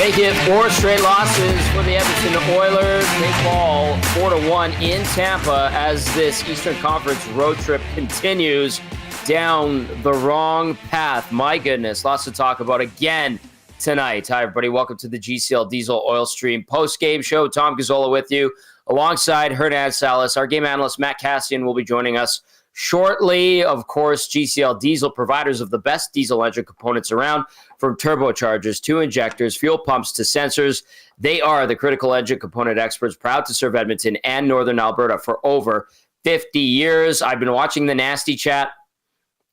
like it. 4 straight losses for the Edmonton Oilers. They fall 4-1 in Tampa as this Eastern Conference road trip continues down the wrong path. My goodness, lots to talk about again tonight. Hi, everybody. Welcome to the GCL Diesel Oil Stream post-game show. Tom Gazzola with you alongside Hernan, Salas. Our game analyst, Matt Kassian, will be joining us shortly. Of course, GCL Diesel, providers of the best diesel engine components around, from turbochargers to injectors, fuel pumps to sensors. They are the critical engine component experts, proud to serve Edmonton and Northern Alberta for over 50 years. I've been watching the Nasty Chat.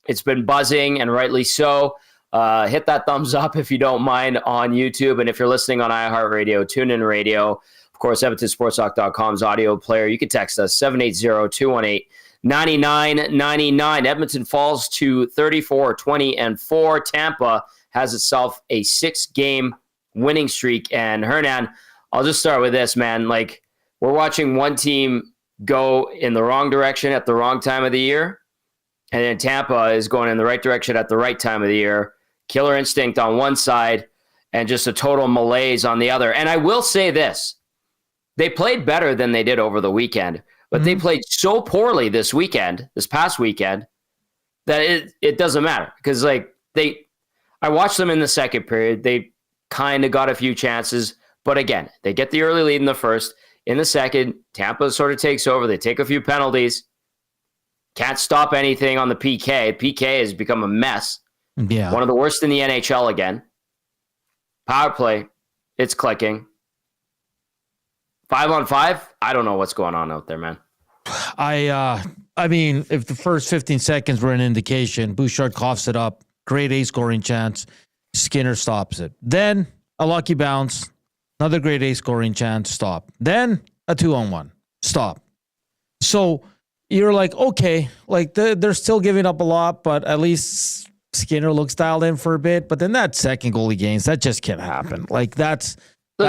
It's been buzzing, and rightly so. Hit that thumbs up if you don't mind on YouTube. And if you're listening on iHeartRadio, TuneIn Radio, of course, EdmontonSportsTalk.com's audio player, you can text us 780-218-9999. Edmonton falls to 34-20-4. Tampa has itself a 6-game winning streak. And Hernan, I'll just start with this, man. Like, we're watching one team go in the wrong direction at the wrong time of the year, and then Tampa is going in the right direction at the right time of the year. Killer instinct on one side and just a total malaise on the other. And I will say this. They played better than they did over the weekend, but they played so poorly this past weekend, that it doesn't matter. Because I watched them in the second period. They kind of got a few chances, but again, they get the early lead in the first. In the second, Tampa sort of takes over. They take a few penalties. Can't stop anything on the PK. PK has become a mess. Yeah. One of the worst in the NHL again. Power play, it's clicking. 5-on-5, I don't know what's going on out there, man. I mean, if the first 15 seconds were an indication, Bouchard coughs it up, grade A scoring chance, Skinner stops it. Then a lucky bounce, another grade A scoring chance, stop. Then a 2-on-1, stop. So you're like, okay, like they're still giving up a lot, but at least Skinner looks dialed in for a bit. But then that second goal he gains, that just can't happen. Like there's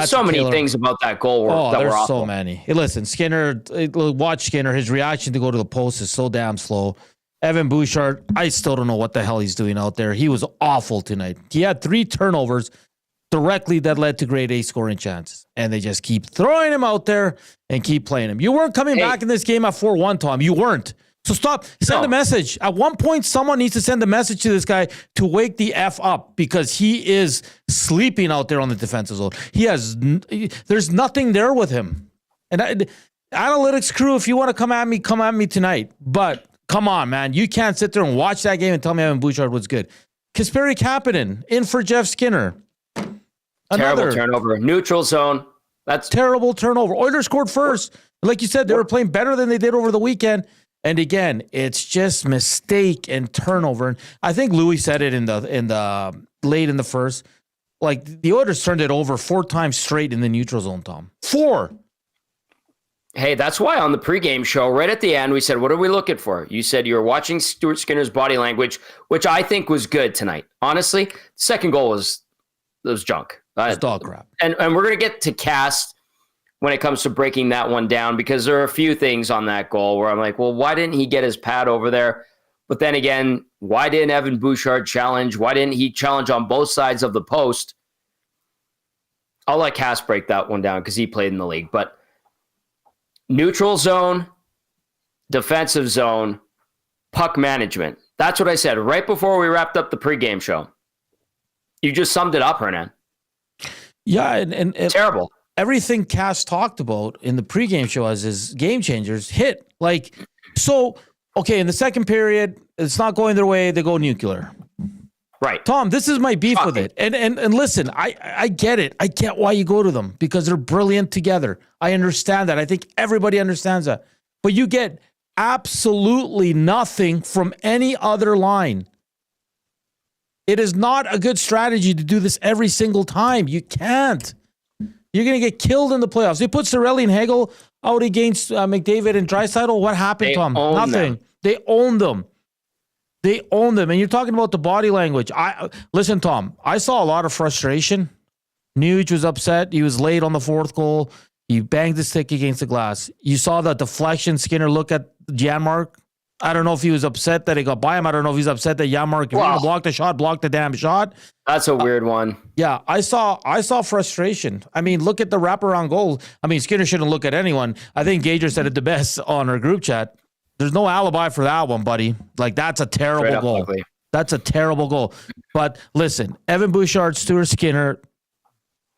so many things about that goal that were awful. So many. Hey, listen, Skinner, watch Skinner. His reaction to go to the post is so damn slow. Evan Bouchard, I still don't know what the hell he's doing out there. He was awful tonight. He had 3 turnovers directly that led to grade A scoring chances. And they just keep throwing him out there and keep playing him. You weren't coming back in this game at 4-1, Tom. You weren't. So stop. Send a message. At one point, someone needs to send a message to this guy to wake the F up, because he is sleeping out there on the defensive zone. There's nothing there with him. And analytics crew, if you want to come at me tonight. But come on, man. You can't sit there and watch that game and tell me Evan Bouchard was good. Kasperi Kapanen in for Jeff Skinner. Terrible turnover. Neutral zone. That's terrible turnover. Oilers scored first. Like you said, they were playing better than they did over the weekend. And again, it's just mistake and turnover. And I think Louis said it in the late in the first. Like, the Oilers turned it over 4 times straight in the neutral zone, Tom. 4. Hey, that's why on the pregame show, right at the end, we said, what are we looking for? You said you were watching Stuart Skinner's body language, which I think was good tonight. Honestly, second goal was junk. It's dog crap. And we're going to get to Cast when it comes to breaking that one down, because there are a few things on that goal where I'm like, well, why didn't he get his pad over there? But then again, why didn't Evan Bouchard challenge? Why didn't he challenge on both sides of the post? I'll let Cass break that one down because he played in the league. But neutral zone, defensive zone, puck management. That's what I said right before we wrapped up the pregame show. You just summed it up, Hernan. Yeah, and terrible. Everything Cass talked about in the pregame show as his game changers hit. Like, so, okay, in the second period, it's not going their way. They go nuclear. Right. Tom, this is my beef with it. And listen, I get it. I get why you go to them, because they're brilliant together. I understand that. I think everybody understands that. But you get absolutely nothing from any other line. It is not a good strategy to do this every single time. You can't. You're going to get killed in the playoffs. They put Cirelli and Hagel out against McDavid and Draisaitl. What happened, Tom? Nothing. They owned them. They owned them. And you're talking about the body language. Listen, Tom, I saw a lot of frustration. Nuge was upset. He was late on the 4th goal. He banged the stick against the glass. You saw the deflection. Skinner look at Janmark. I don't know if he was upset that it got by him. I don't know if he's upset that Yamar blocked the damn shot. That's a weird one. Yeah, I saw frustration. I mean, look at the wraparound goal. I mean, Skinner shouldn't look at anyone. I think Gager said it the best on our group chat. There's no alibi for that one, buddy. Like, that's a terrible goal. Ugly. That's a terrible goal. But listen, Evan Bouchard, Stuart Skinner,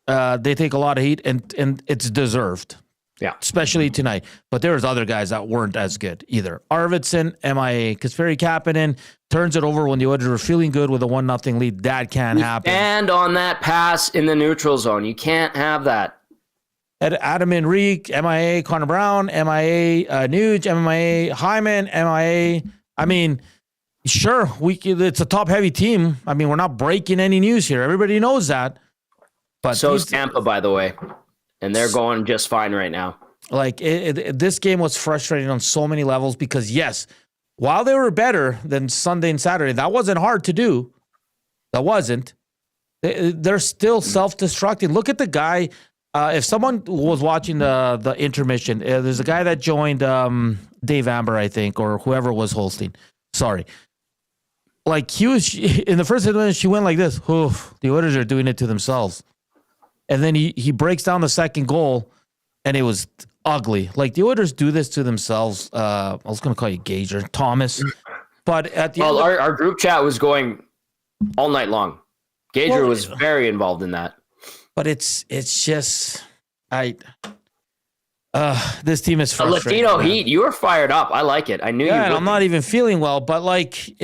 they take a lot of heat, and it's deserved. Yeah. Especially tonight. But there was other guys that weren't as good either. Arvidsson, MIA. Kasperi Kapanen turns it over when the Oilers were feeling good with a 1-0 lead. That can't happen. And on that pass in the neutral zone. You can't have that. Adam Enrique, MIA. Connor Brown, MIA. Nuge, MIA. Hyman, MIA. I mean, sure, it's a top-heavy team. I mean, we're not breaking any news here. Everybody knows that. But so is Tampa, by the way. And they're going just fine right now. Like, this game was frustrating on so many levels because, yes, while they were better than Sunday and Saturday, that wasn't hard to do. That wasn't. They're still self-destructing. Look at the guy. If someone was watching the intermission, there's a guy that joined Dave Amber, I think, or whoever was hosting. Sorry. Like, he was in the first minute, she went like this. Oof, the Oilers are doing it to themselves. And then he breaks down the second goal, and it was ugly. Like, the Oilers do this to themselves. I was going to call you Gager, Thomas. But at the end, our group chat was going all night long. Gager was very involved in that. But it's just this team is frustrating. Latino Heat, you were fired up. I like it. I knew you would. I'm not even feeling well, but like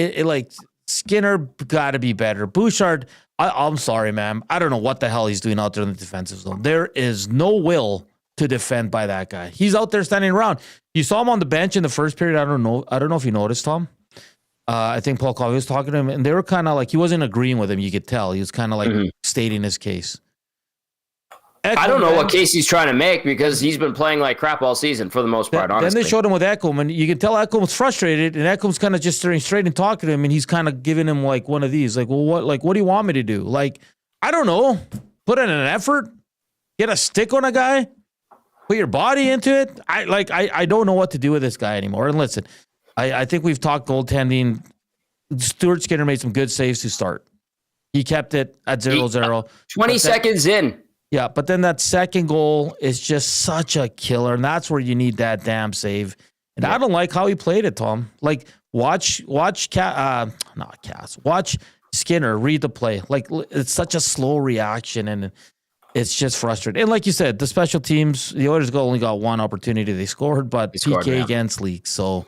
Skinner got to be better. Bouchard, I'm sorry, man. I don't know what the hell he's doing out there in the defensive zone. There is no will to defend by that guy. He's out there standing around. You saw him on the bench in the first period. I don't know if you noticed, Tom. I think Paul Coffey was talking to him, and they were kind of like, he wasn't agreeing with him. You could tell. He was kind of like stating his case. I don't know what case he's trying to make because he's been playing like crap all season for the most part, honestly. Then they showed him with Ekholm, and you can tell Ekholm's frustrated, and Ekholm's kind of just staring straight and talking to him, and he's kind of giving him like one of these, like, well, what do you want me to do? Like, I don't know. Put in an effort, get a stick on a guy, put your body into it. I don't know what to do with this guy anymore. And listen, I think we've talked goaltending. Stuart Skinner made some good saves to start. He kept it at 0-0. 20 seconds in. Yeah, but then that second goal is just such a killer, and that's where you need that damn save. And I don't like how he played it, Tom. Like, watch Skinner read the play. Like, it's such a slow reaction, and it's just frustrating. And like you said, the special teams, the Oilers only got one opportunity. They scored, but PK against Leaks. So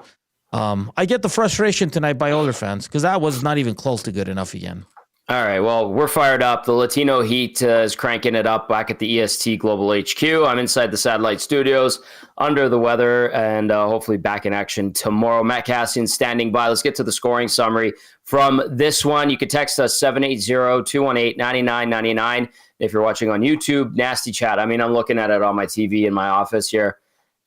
I get the frustration tonight by Oilers fans because that was not even close to good enough again. All right, well, we're fired up. The Latino Heat is cranking it up back at the EST Global HQ. I'm inside the satellite studios, under the weather, and hopefully back in action tomorrow. Matt Kassian standing by. Let's get to the scoring summary from this one. You can text us 780-218-9999. If you're watching on YouTube, nasty chat. I mean, I'm looking at it on my TV in my office here.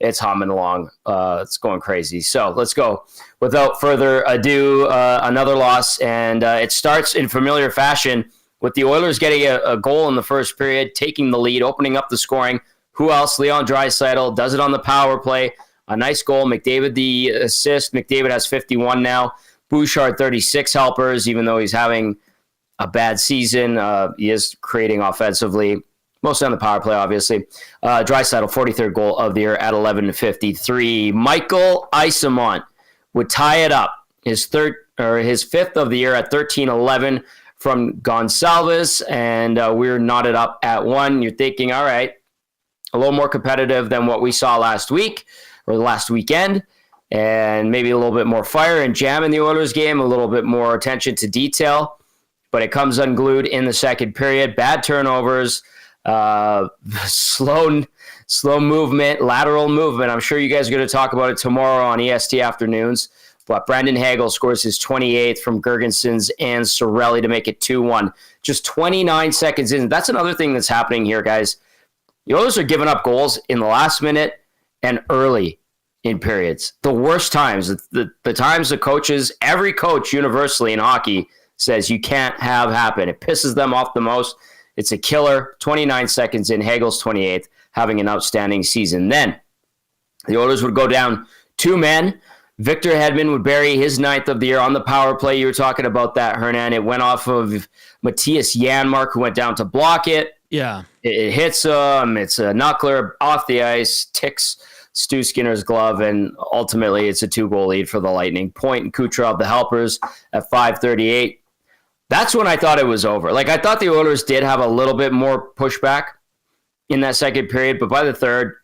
It's humming along. It's going crazy. So let's go. Without further ado, another loss, and it starts in familiar fashion with the Oilers getting a goal in the first period, taking the lead, opening up the scoring. Who else? Leon Draisaitl does it on the power play. A nice goal. McDavid the assist. McDavid has 51 now. Bouchard 36 helpers, even though he's having a bad season. He is creating offensively. Mostly on the power play, obviously. Draisaitl, 43rd goal of the year at 11:53. Michael Eyssimont would tie it up, his fifth of the year at 13:11 from Gonçalves, and we're knotted up at 1. You're thinking, all right, a little more competitive than what we saw last week or last weekend, and maybe a little bit more fire and jam in the Oilers game, a little bit more attention to detail, but it comes unglued in the second period. Bad turnovers. Slow movement, lateral movement. I'm sure you guys are going to talk about it tomorrow on EST Afternoons. But Brandon Hagel scores his 28th from Gergensons and Cirelli to make it 2-1. Just 29 seconds in. That's another thing that's happening here, guys. The Oilers are giving up goals in the last minute and early in periods. The worst times, the times the coaches, every coach universally in hockey says you can't have happen. It pisses them off the most. It's a killer. 29 seconds in, Hagel's 28th, having an outstanding season. Then the Oilers would go down 2 men. Victor Hedman would bury his 9th of the year on the power play. You were talking about that, Hernan. It went off of Matthias Janmark, who went down to block it. Yeah. It hits him. It's a knuckler off the ice, ticks Stu Skinner's glove, and ultimately it's a 2-goal lead for the Lightning. Point and Kucherov, the helpers, at 5:38. That's when I thought it was over. Like, I thought the Oilers did have a little bit more pushback in that second period, but by the third,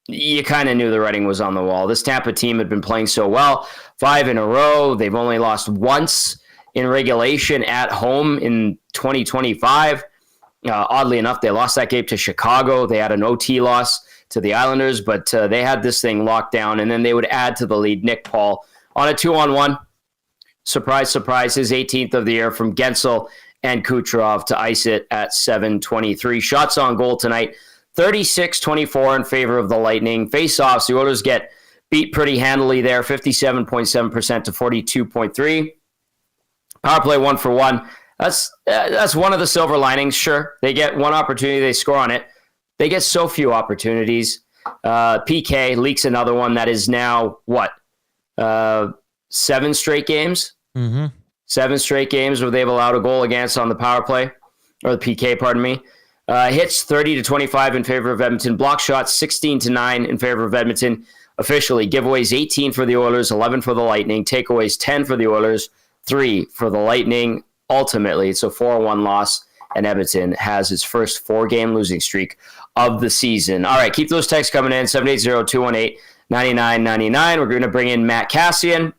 you kind of knew the writing was on the wall. This Tampa team had been playing so well, 5 in a row. They've only lost once in regulation at home in 2025. Oddly enough, they lost that game to Chicago. They had an OT loss to the Islanders, but they had this thing locked down, and then they would add to the lead. Nick Paul on a 2-on-1. Surprise, surprise, his 18th of the year from Gensel and Kucherov to ice it at 7:23. Shots on goal tonight, 36-24 in favor of the Lightning. Face-offs, the Oilers get beat pretty handily there, 57.7% to 42.3. Power play 1-for-1. That's one of the silver linings, sure. They get one opportunity, they score on it. They get so few opportunities. PK leaks another one that is now, 7 straight games? Mm-hmm. 7 straight games where they've allowed a goal against on the power play, or the PK, pardon me. Hits 30-25 in favor of Edmonton. Block shots 16-9 in favor of Edmonton. Officially, giveaways 18 for the Oilers, 11 for the Lightning. Takeaways 10 for the Oilers, 3 for the Lightning. Ultimately, it's a 4-1 loss, and Edmonton has its first 4-game losing streak of the season. All right, keep those texts coming in, 780-218-9999. We're going to bring in Matt Kassian,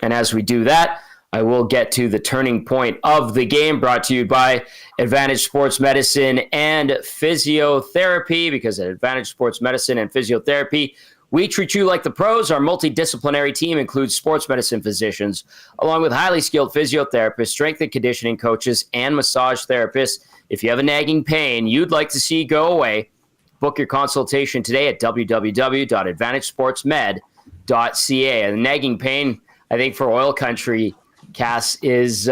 and as we do that, I will get to the turning point of the game, brought to you by Advantage Sports Medicine and Physiotherapy, because at Advantage Sports Medicine and Physiotherapy, we treat you like the pros. Our multidisciplinary team includes sports medicine physicians, along with highly skilled physiotherapists, strength and conditioning coaches, and massage therapists. If you have a nagging pain you'd like to see go away, book your consultation today at www.advantagesportsmed.ca. And the nagging pain, I think, for oil country, Cass, is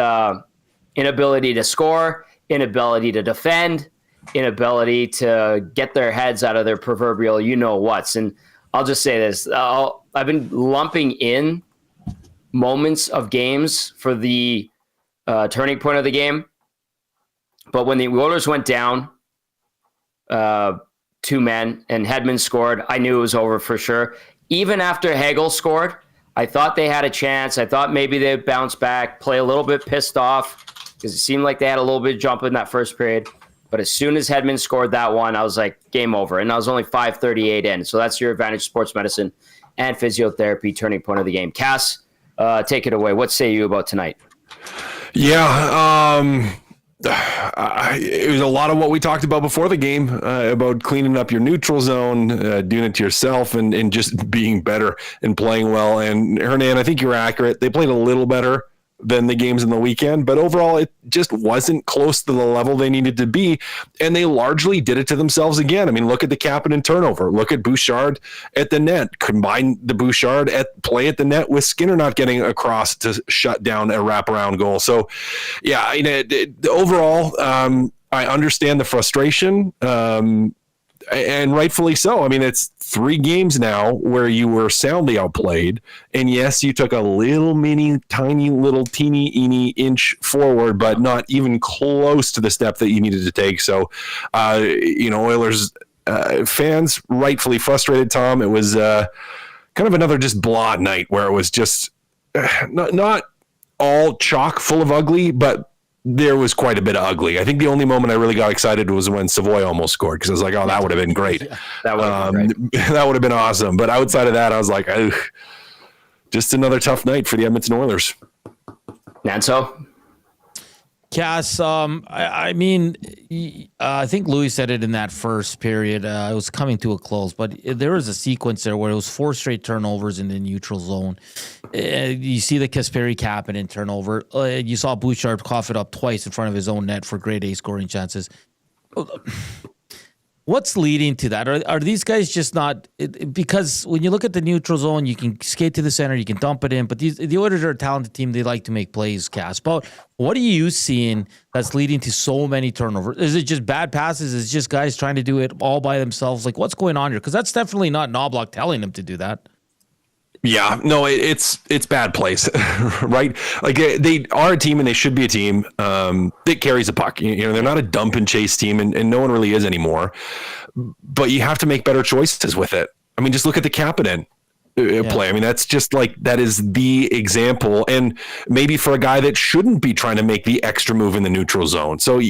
inability to score, inability to defend, inability to get their heads out of their proverbial you-know-whats. And I'll just say this. I've been lumping in moments of games for the turning point of the game. But when the Oilers went down 2 men and Hedman scored, I knew it was over for sure. Even after Hagel scored, I thought they had a chance. I thought maybe they'd bounce back, play a little bit pissed off, because it seemed like they had a little bit of jump in that first period. But as soon as Hedman scored that one, I was like, game over. And I was only 5:38 in. So that's your Advantage Sports Medicine and Physiotherapy turning point of the game. Cass, take it away. What say you about tonight? Yeah, it was a lot of what we talked about before the game, about cleaning up your neutral zone, doing it to yourself, and just being better and playing well. And Hernan, I think you're accurate. They played a little better than the games in the weekend, but overall it just wasn't close to the level they needed to be, and they largely did it to themselves again. I mean, look at the Kapanen turnover, look at Bouchard at the net, combine the Bouchard play at the net with Skinner not getting across to shut down a wraparound goal. So yeah, overall, I understand the frustration, and rightfully so. I mean, it's 3 games now where you were soundly outplayed, and yes, you took a little teeny inch forward, but not even close to the step that you needed to take. So, Oilers fans rightfully frustrated. Tom, it was kind of another just blah night where it was just not all chock full of ugly, but there was quite a bit of ugly. I think the only moment I really got excited was when Savoy almost scored, because I was like, oh, that would have been great. Yeah, that would have been awesome. But outside of that, I was like, ugh, just another tough night for the Edmonton Oilers. Nanso? Cass, I think Louis said it in that first period. It was coming to a close, but there was a sequence there where it was 4 straight turnovers in the neutral zone. You see the Kasperi-Kapanen turnover. You saw Bouchard cough it up twice in front of his own net for grade A scoring chances. What's leading to that? Are these guys just not – because when you look at the neutral zone, you can skate to the center, you can dump it in, but the Oilers are a talented team. They like to make plays, Cass. But what are you seeing that's leading to so many turnovers? Is it just bad passes? Is it just guys trying to do it all by themselves? Like, what's going on here? Because that's definitely not Noblock telling them to do that. Yeah, no, it's bad place, right? Like they are a team and they should be a team that carries a puck. They're not a dump and chase team, and no one really is anymore. But you have to make better choices with it. I mean, just look at the Kapanen play. I mean, that's just like, that is the example. And maybe for a guy that shouldn't be trying to make the extra move in the neutral zone. So,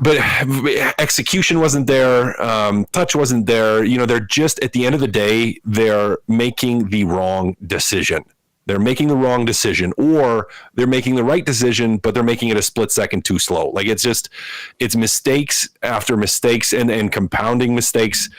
but execution wasn't there. Touch wasn't there. They're just, at the end of the day, they're making the wrong decision. They're making the wrong decision, or they're making the right decision, but they're making it a split second too slow. Like, it's mistakes after mistakes and compounding mistakes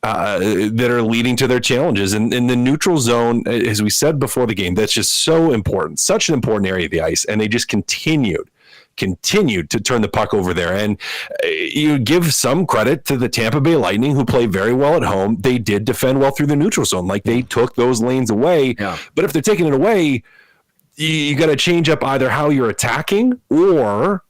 that are leading to their challenges. And in the neutral zone, as we said before the game, that's just so important, such an important area of the ice. And they just continued to turn the puck over there. And you give some credit to the Tampa Bay Lightning, who play very well at home. They did defend well through the neutral zone. Like, they took those lanes away. Yeah. But if they're taking it away, you got to change up either how you're attacking, or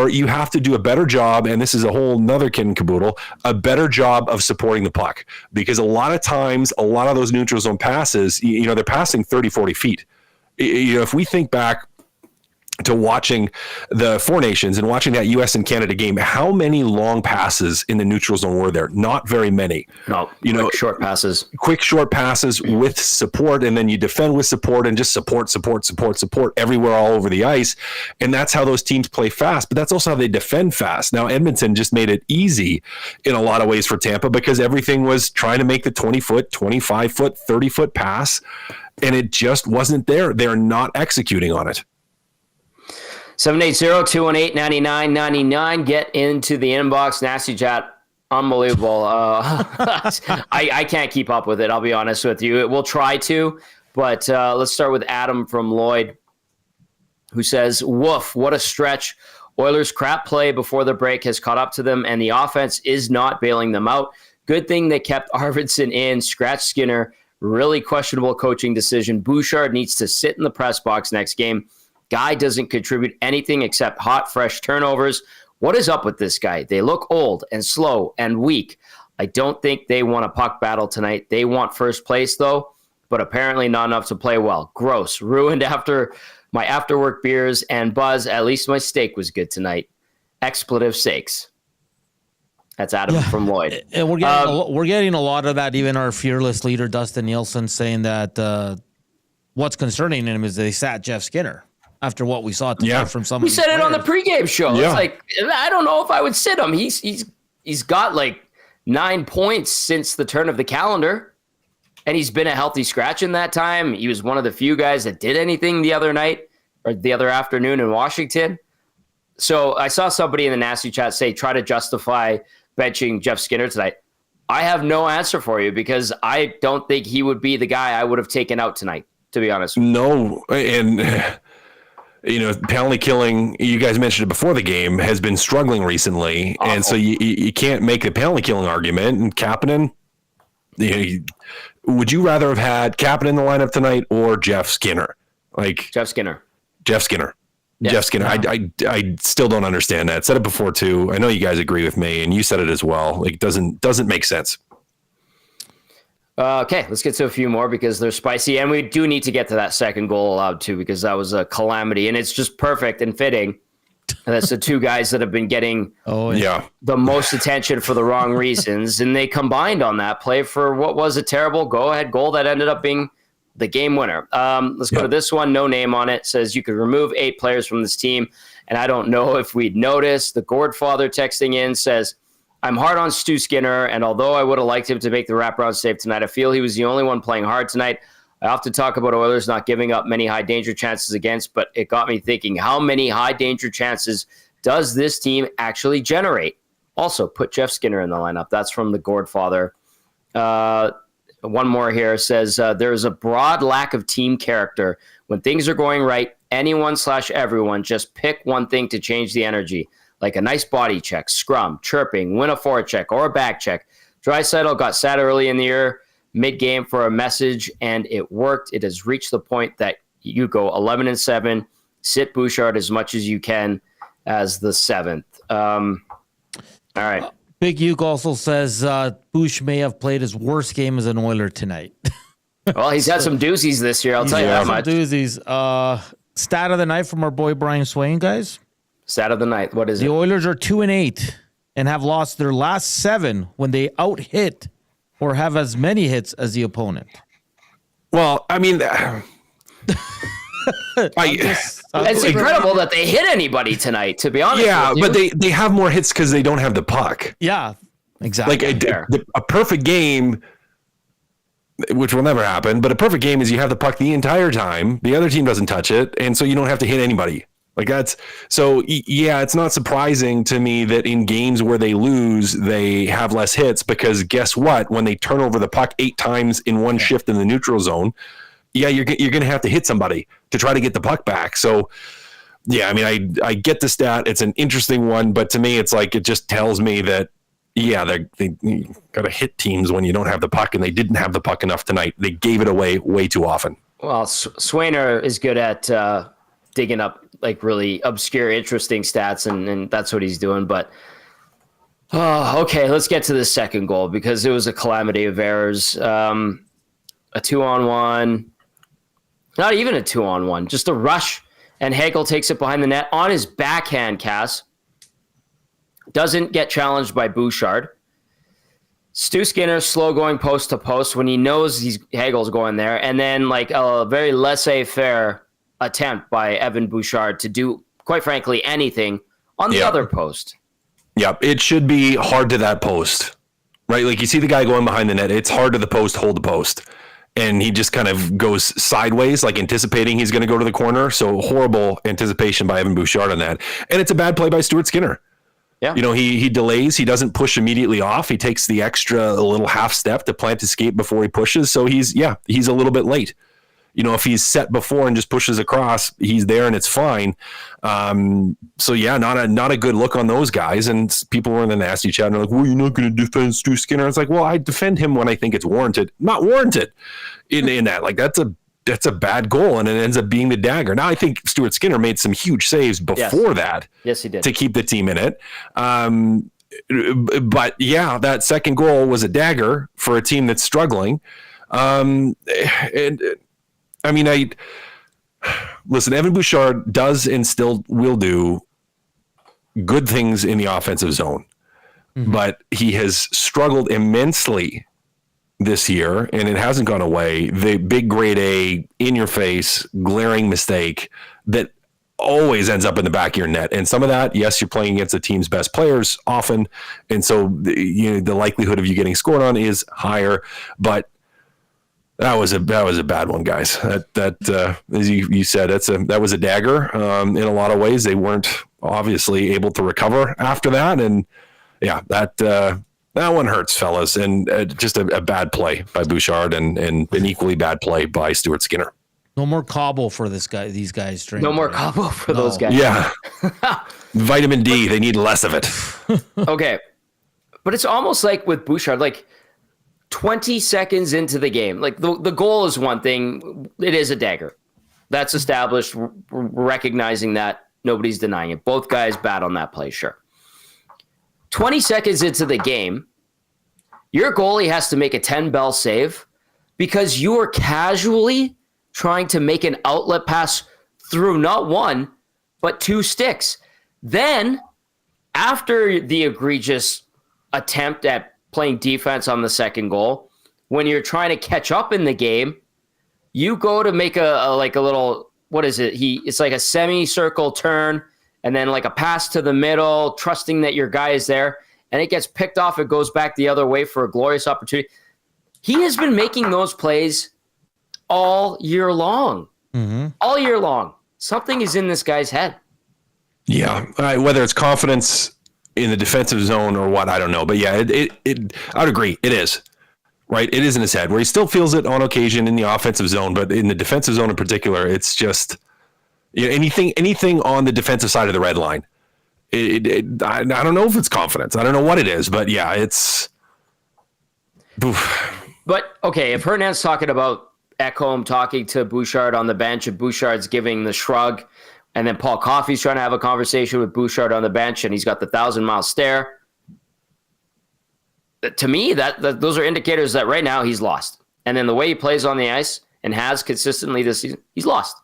you have to do a better job. And this is a whole nother kid and caboodle, a better job of supporting the puck. Because a lot of times, a lot of those neutral zone passes, they're passing 30, 40 feet. If we think back to watching the Four Nations and watching that US and Canada game, how many long passes in the neutral zone were there? Not very many. No, quick short passes with support, and then you defend with support and just support everywhere all over the ice. And that's how those teams play fast, but that's also how they defend fast. Now, Edmonton just made it easy in a lot of ways for Tampa, because everything was trying to make the 20-foot, 25-foot, 30-foot pass, and it just wasn't there. They're not executing on it. 780-218-9999. Get into the inbox. Nasty chat. Unbelievable. I can't keep up with it, I'll be honest with you. We'll try to, but let's start with Adam from Lloyd, who says, woof, what a stretch. Oilers' crap play before the break has caught up to them, and the offense is not bailing them out. Good thing they kept Arvidsson in. Scratch Skinner. Really questionable coaching decision. Bouchard needs to sit in the press box next game. Guy doesn't contribute anything except hot, fresh turnovers. What is up with this guy? They look old and slow and weak. I don't think they want a puck battle tonight. They want first place, though, but apparently not enough to play well. Gross. Ruined after my after-work beers and buzz. At least my steak was good tonight. Expletive sakes. That's Adam from Lloyd. And we're getting a lot of that. Even our fearless leader, Dustin Nielsen, saying that what's concerning him is they sat Jeff Skinner. After what we saw from some, we said it on the pregame show. Yeah. It's like, I don't know if I would sit him. He's got like 9 points since the turn of the calendar, and he's been a healthy scratch in that time. He was one of the few guys that did anything the other night or the other afternoon in Washington. So I saw somebody in the nasty chat say, try to justify benching Jeff Skinner tonight. I have no answer for you, because I don't think he would be the guy I would have taken out tonight, to be honest. No, and penalty killing, you guys mentioned it before the game, has been struggling recently. Awful. And so you can't make the penalty killing argument. And Kapanen, would you rather have had Kapanen in the lineup tonight or Jeff Skinner? Jeff Skinner. Yeah. Jeff Skinner. I still don't understand that. Said it before too. I know you guys agree with me, and you said it as well. It doesn't make sense. Okay, let's get to a few more because they're spicy. And we do need to get to that second goal allowed too, because that was a calamity. And it's just perfect and fitting. And that's the two guys that have been getting the most attention for the wrong reasons. And they combined on that play for what was a terrible go-ahead goal that ended up being the game winner. Let's go to this one. No name on it. Says you could remove 8 players from this team. And I don't know if we'd noticed. The Gourdfather texting in says, I'm hard on Stu Skinner, and although I would have liked him to make the wraparound save tonight, I feel he was the only one playing hard tonight. I often talk about Oilers not giving up many high-danger chances against, but it got me thinking, how many high-danger chances does this team actually generate? Also, put Jeff Skinner in the lineup. That's from the Gourdfather. One more here says, there's a broad lack of team character. When things are going right, anyone/everyone just pick one thing to change the energy. Like a nice body check, scrum, chirping, win a forecheck or a back check. Draisaitl got sat early in the year, mid-game for a message, and it worked. It has reached the point that you go 11-7, sit Bouchard as much as you can as the 7th. All right. Big Uke also says Bouch may have played his worst game as an Oiler tonight. Well, he's had some doozies this year. I'll tell you that much. Doozies. Stat of the night from our boy Brian Swain, guys. Stat of the night. What is it? The Oilers are 2-8 and have lost their last 7 when they out-hit or have as many hits as the opponent. Well, I mean, it's incredible that they hit anybody tonight, to be honest. Yeah, but they have more hits because they don't have the puck. Yeah, exactly. Like a perfect game, which will never happen, but a perfect game is you have the puck the entire time, the other team doesn't touch it, and so you don't have to hit anybody. Like that's so. Yeah, it's not surprising to me that in games where they lose, they have less hits because guess what? When they turn over the puck 8 times in one shift in the neutral zone, yeah, you're going to have to hit somebody to try to get the puck back. So, yeah, I mean, I get the stat. It's an interesting one, but to me, it's like it just tells me that, yeah, they got to hit teams when you don't have the puck, and they didn't have the puck enough tonight. They gave it away way too often. Well, Swainer is good at digging up like really obscure, interesting stats, and that's what he's doing. But okay, let's get to the second goal because it was a calamity of errors. A 2-on-1. Not even a 2-on-1, just a rush, and Hagel takes it behind the net on his backhand, Cass. Doesn't get challenged by Bouchard. Stu Skinner slow going post to post when he knows Hagel's going there, and then like a very laissez-faire attempt by Evan Bouchard to do, quite frankly, anything on the other post. Yep, it should be hard to that post, right? Like you see the guy going behind the net, it's hard to the post, hold the post. And he just kind of goes sideways, like anticipating he's going to go to the corner. So horrible anticipation by Evan Bouchard on that. And it's a bad play by Stuart Skinner. Yeah. You know, he delays. He doesn't push immediately off. He takes the extra little half step to plant his skate before he pushes. So he's a little bit late. You know, if he's set before and just pushes across, he's there and it's fine. So yeah, not a good look on those guys. And people were in the nasty chat and they're like, well, you're not going to defend Stu Skinner. It's like, well, I defend him when I think it's warranted. Not warranted in that. Like that's a bad goal and it ends up being the dagger. Now I think Stuart Skinner made some huge saves before that. Yes, he did. To keep the team in it. But yeah, that second goal was a dagger for a team that's struggling. I mean, listen, Evan Bouchard does and still will do good things in the offensive zone, but he has struggled immensely this year, and it hasn't gone away. The big grade A, in your face, glaring mistake that always ends up in the back of your net. And some of that, yes, you're playing against the team's best players often, and so the likelihood of you getting scored on is higher, but that was a bad one, guys. That as you said, that was a dagger. In a lot of ways, they weren't obviously able to recover after that, and yeah, that one hurts, fellas. And just a bad play by Bouchard, and an equally bad play by Stuart Skinner. No more Cabo for these guys. No more Cabo for those guys. Yeah, vitamin D. They need less of it. Okay, but it's almost like with Bouchard, like 20 seconds into the game, like the goal is one thing. It is a dagger. That's established. We're recognizing that. Nobody's denying it. Both guys bad on that play, sure. 20 seconds into the game, your goalie has to make a 10-bell save because you are casually trying to make an outlet pass through not one, but 2 sticks. Then, after the egregious attempt at playing defense on the second goal, when you're trying to catch up in the game, you go to make a little, what is it? It's like a semicircle turn and then like a pass to the middle, trusting that your guy is there, and it gets picked off. It goes back the other way for a glorious opportunity. He has been making those plays all year long. All year long. Something is in this guy's head. Yeah. Whether it's confidence in the defensive zone or what, I don't know. But yeah, I would agree. It is. Right? It is in his head, where he still feels it on occasion in the offensive zone, but in the defensive zone in particular, it's just anything on the defensive side of the red line. I don't know if it's confidence. I don't know what it is, but yeah, it's... Oof. But, okay, if Hernan's talking about Ekholm talking to Bouchard on the bench, and Bouchard's giving the shrug, and then Paul Coffey's trying to have a conversation with Bouchard on the bench, and he's got the 1,000-mile stare. To me, that those are indicators that right now he's lost. and then the way he plays on the ice and has consistently this season, he's lost.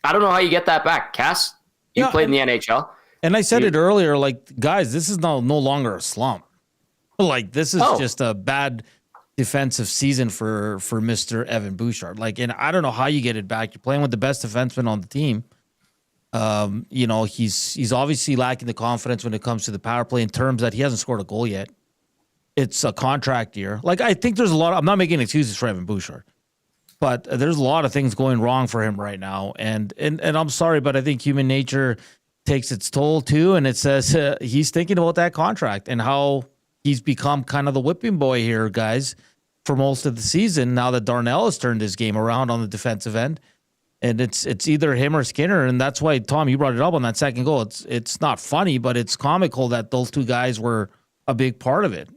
I don't know how you get that back. Cass, you played in the NHL. And I said it earlier, like, guys, this is no longer a slump. Like, this is just a bad defensive season for Mr. Evan Bouchard. Like, and I don't know how you get it back. You're playing with the best defenseman on the team. He's obviously lacking the confidence when it comes to the power play in terms that he hasn't scored a goal yet. It's a contract year. Like, I think there's a lot. I'm not making excuses for Evan Bouchard, but there's a lot of things going wrong for him right now. And I'm sorry, but I think human nature takes its toll too. And it says he's thinking about that contract and how he's become kind of the whipping boy here, guys, for most of the season. Now that Darnell has turned his game around on the defensive end, and it's either him or Skinner. And that's why, Tom, you brought it up on that second goal. It's not funny, but it's comical that those two guys were a big part of it.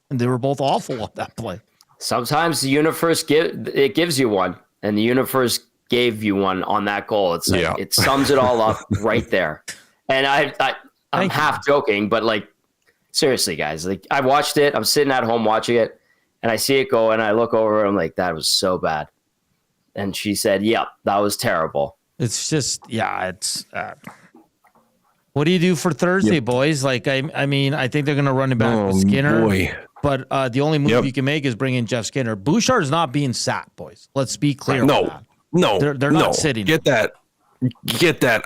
And they were both awful on that play. Sometimes the universe gives you one, and the universe gave you one on that goal. It's like, it sums it all up right there. And I'm half joking, but like, seriously, guys, like, I watched it. I'm sitting at home watching it, and I see it go, and I look over, and I'm like, that was so bad. And she said, yep, that was terrible. It's just, it's what do you do for Thursday, boys? Like, I mean, I think they're going to run it back with Skinner. Boy. But the only move you can make is bring in Jeff Skinner. Bouchard's not being sat, boys. Let's be clear. No, they're not sitting. Get that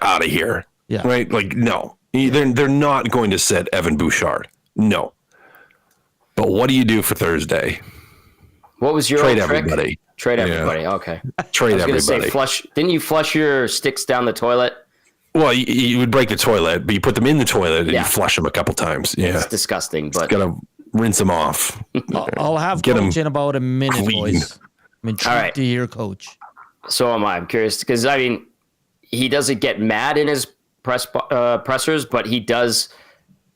out of here. Yeah. Right? Like, no. They're not going to sit Evan Bouchard. No. But what do you do for Thursday? What was your trade trick? Everybody? Trade everybody. Yeah. Okay. Trade I was everybody. Say didn't you flush your sticks down the toilet? Well, you would break the toilet, but you put them in the toilet and you flush them a couple times. Yeah. It's disgusting, but gotta rinse them off. I'll have Coach in about a minute, clean. boys. I'm intrigued to hear Coach. So am I. I'm curious because, I mean, he doesn't get mad in his pressers, but he does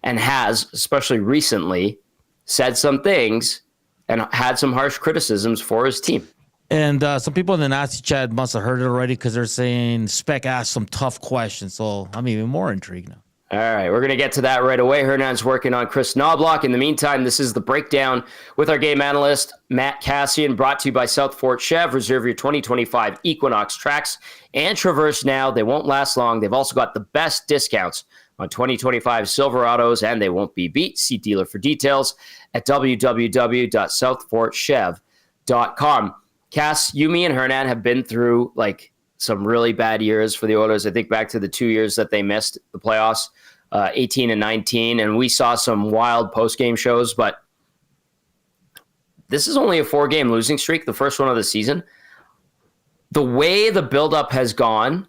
and has, especially recently, said some things and had some harsh criticisms for his team. And some people in the Nazi chat must have heard it already because they're saying Spec asked some tough questions. So I'm even more intrigued now. All right, we're going to get to that right away. Hernan's working on Chris Noblock. In the meantime, this is the breakdown with our game analyst, Matt Kassian, brought to you by South Fort Chev. Reserve your 2025 Equinox tracks and Traverse now. They won't last long. They've also got the best discounts on 2025 Silverados, and they won't be beat. See dealer for details at www.southfortchev.com. Cass, you, me, and Hernan have been through like some really bad years for the Oilers. I think back to the 2 years that they missed the playoffs, 18 and 19, and we saw some wild post-game shows, but this is only a 4-game losing streak, the first one of the season. The way the buildup has gone,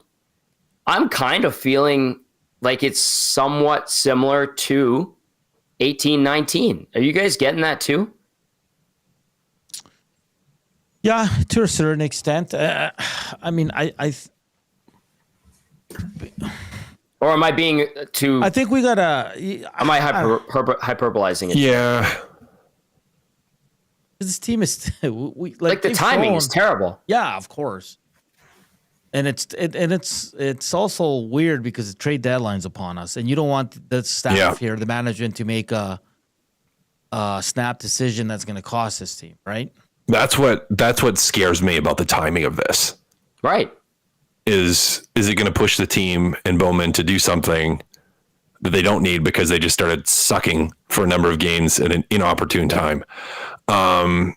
I'm kind of feeling like it's somewhat similar to 18-19. Are you guys getting that too? Yeah, to a certain extent. I mean, or am I being too? I think we gotta. Am I hyperbolizing it? Yeah. This team is we like the timing is terrible. Yeah, of course. And it's also weird because the trade deadline's upon us, and you don't want the staff here, the management, to make a snap decision that's going to cost this team, right? That's what scares me about the timing of this. Right. Is it going to push the team and Bowman to do something that they don't need because they just started sucking for a number of games at an inopportune time? I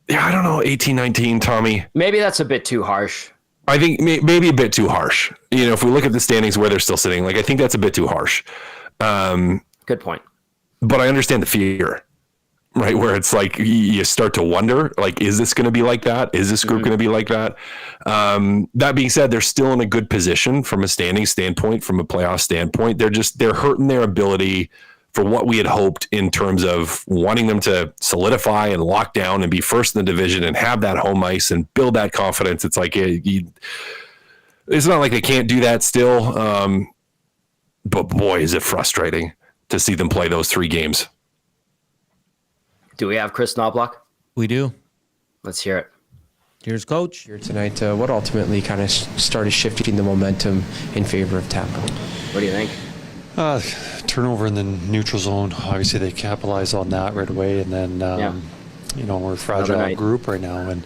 don't know. 18-19, Tommy. Maybe that's a bit too harsh. I think maybe a bit too harsh. You know, if we look at the standings where they're still sitting, like I think that's a bit too harsh. Good point. But I understand the fear. Right, where it's like you start to wonder, like, is this going to be like that? Is this group going to be like that? That being said, they're still in a good position from a standing standpoint, from a playoff standpoint. They're hurting their ability for what we had hoped in terms of wanting them to solidify and lock down and be first in the division and have that home ice and build that confidence. It's like it's not like they can't do that still, but boy, is it frustrating to see them play those 3 games. Do we have Chris Noblock? We do. Let's hear it. Here's Coach. Here tonight, what ultimately kind of started shifting the momentum in favor of Tampa? What do you think? Turnover in the neutral zone. Obviously, they capitalized on that right away, and then we're a fragile group right now, and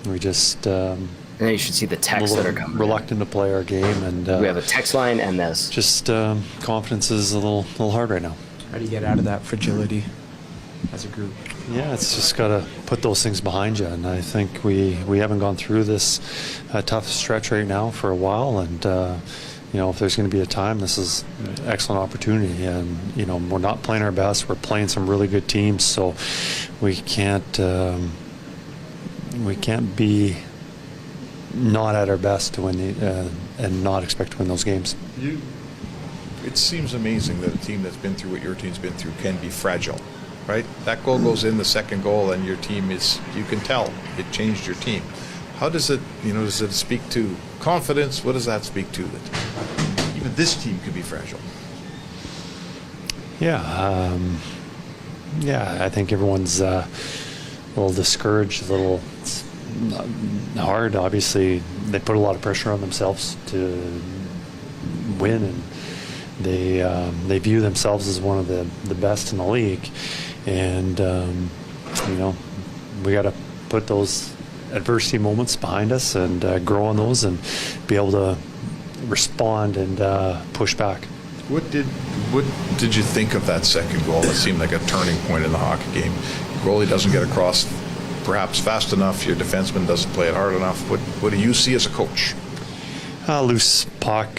we just and then you should see the texts that are coming. Reluctant to play our game, and we have a text line and this. Just confidence is a little hard right now. How do you get out of that fragility as a group? Yeah, it's just got to put those things behind you, and I think we haven't gone through this tough stretch right now for a while, and if there's going to be a time, this is an excellent opportunity, and we're not playing our best. We're playing some really good teams, so we can't be not at our best to win and not expect to win those games. It seems amazing that a team that's been through what your team's been through can be fragile. Right? That goal goes in, the second goal, and your team you can tell it changed your team. How does it, does it speak to confidence? What does that speak to, that even this team could be fragile? Yeah. I think everyone's a little discouraged, a little hard. Obviously, they put a lot of pressure on themselves to win, and they view themselves as one of the best in the league. And, we got to put those adversity moments behind us and grow on those and be able to respond and push back. What did you think of that second goal? It seemed like a turning point in the hockey game. Goalie doesn't get across perhaps fast enough. Your defenseman doesn't play it hard enough. What do you see as a coach? Loose puck,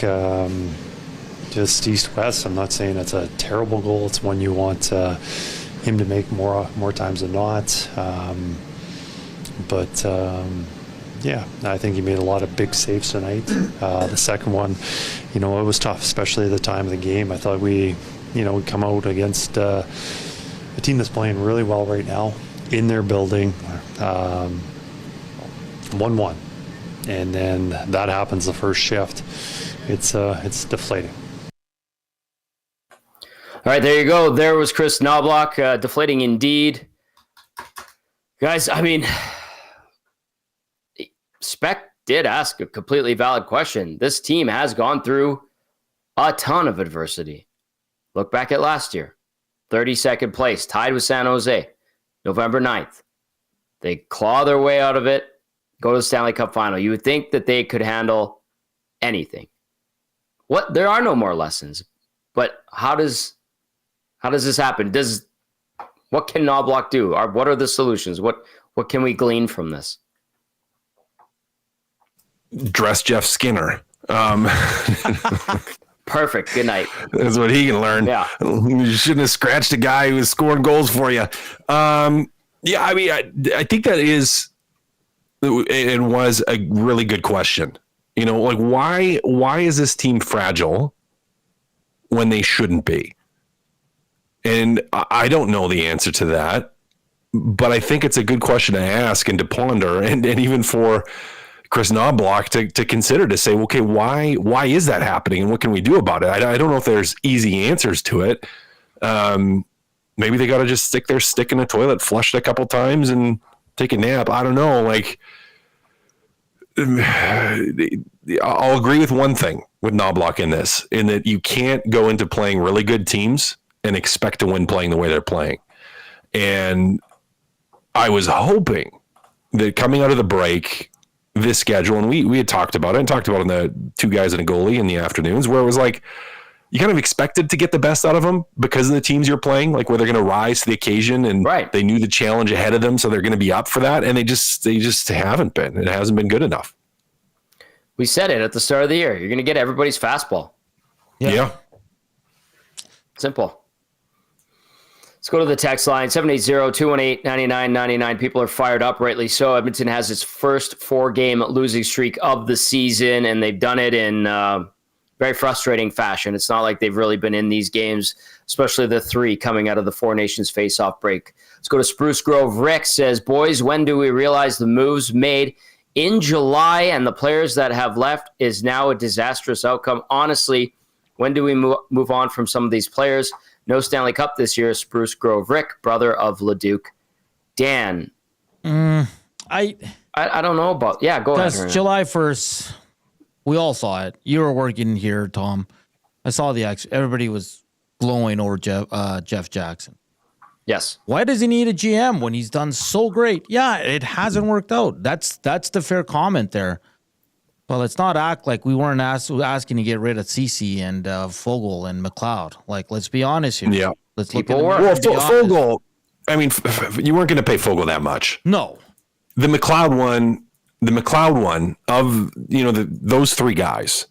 just east-west. I'm not saying it's a terrible goal. It's one you want him to make more times than not. I think he made a lot of big saves tonight. The second one, it was tough, especially at the time of the game. I thought we come out against a team that's playing really well right now in their building, 1-1. And then that happens the first shift. It's deflating. All right, there you go. There was Chris Noblock, deflating indeed. Guys, I mean, Spec did ask a completely valid question. This team has gone through a ton of adversity. Look back at last year. 32nd place, tied with San Jose, November 9th. They claw their way out of it, go to the Stanley Cup final. You would think that they could handle anything. There are no more lessons, but how does this happen? What can Noblock do? What are the solutions? What can we glean from this? Dress Jeff Skinner. Perfect. Good night. That's what he can learn. Yeah. You shouldn't have scratched a guy who was scoring goals for you. I think that is and was a really good question. Why is this team fragile when they shouldn't be? And I don't know the answer to that, but I think it's a good question to ask and to ponder, and even for Chris Noblock to consider, to say, okay, why is that happening, and what can we do about it? I don't know if there's easy answers to it. Maybe they got to just stick their stick in the toilet, flush it a couple times, and take a nap. I don't know. I'll agree with one thing with Noblock in that you can't go into playing really good teams and expect to win playing the way they're playing. And I was hoping that coming out of the break, this schedule, and we had talked about it and talked about it in the two guys and a goalie in the afternoons, where it was like, you kind of expected to get the best out of them because of the teams you're playing, like where they're going to rise to the occasion, and They knew the challenge ahead of them, so they're going to be up for that. And they just haven't been. It hasn't been good enough. We said it at the start of the year. You're going to get everybody's fastball. Yeah. Simple. Let's go to the text line, 780-218-9999. People are fired up, rightly so. Edmonton has its first 4-game losing streak of the season, and they've done it in very frustrating fashion. It's not like they've really been in these games, especially the 3 coming out of the Four Nations face-off break. Let's go to Spruce Grove. Rick says, boys, when do we realize the moves made in July and the players that have left is now a disastrous outcome? Honestly, when do we move on from some of these players? No Stanley Cup this year. Spruce Grove Rick, brother of Leduc. Dan. I don't know about. Yeah, go ahead. That's July 1st. We all saw it. You were working here, Tom. I saw the action. Everybody was glowing over Jeff Jackson. Yes. Why does he need a GM when he's done so great? Yeah, it hasn't worked out. That's the fair comment there. But let's not act like we weren't asking to get rid of Cece and Fogle and McLeod. Like, let's be honest here. Yeah. Let's People look were. at Well, Fogle, I mean, you weren't going to pay Fogle that much. No. The McLeod one of, those three guys,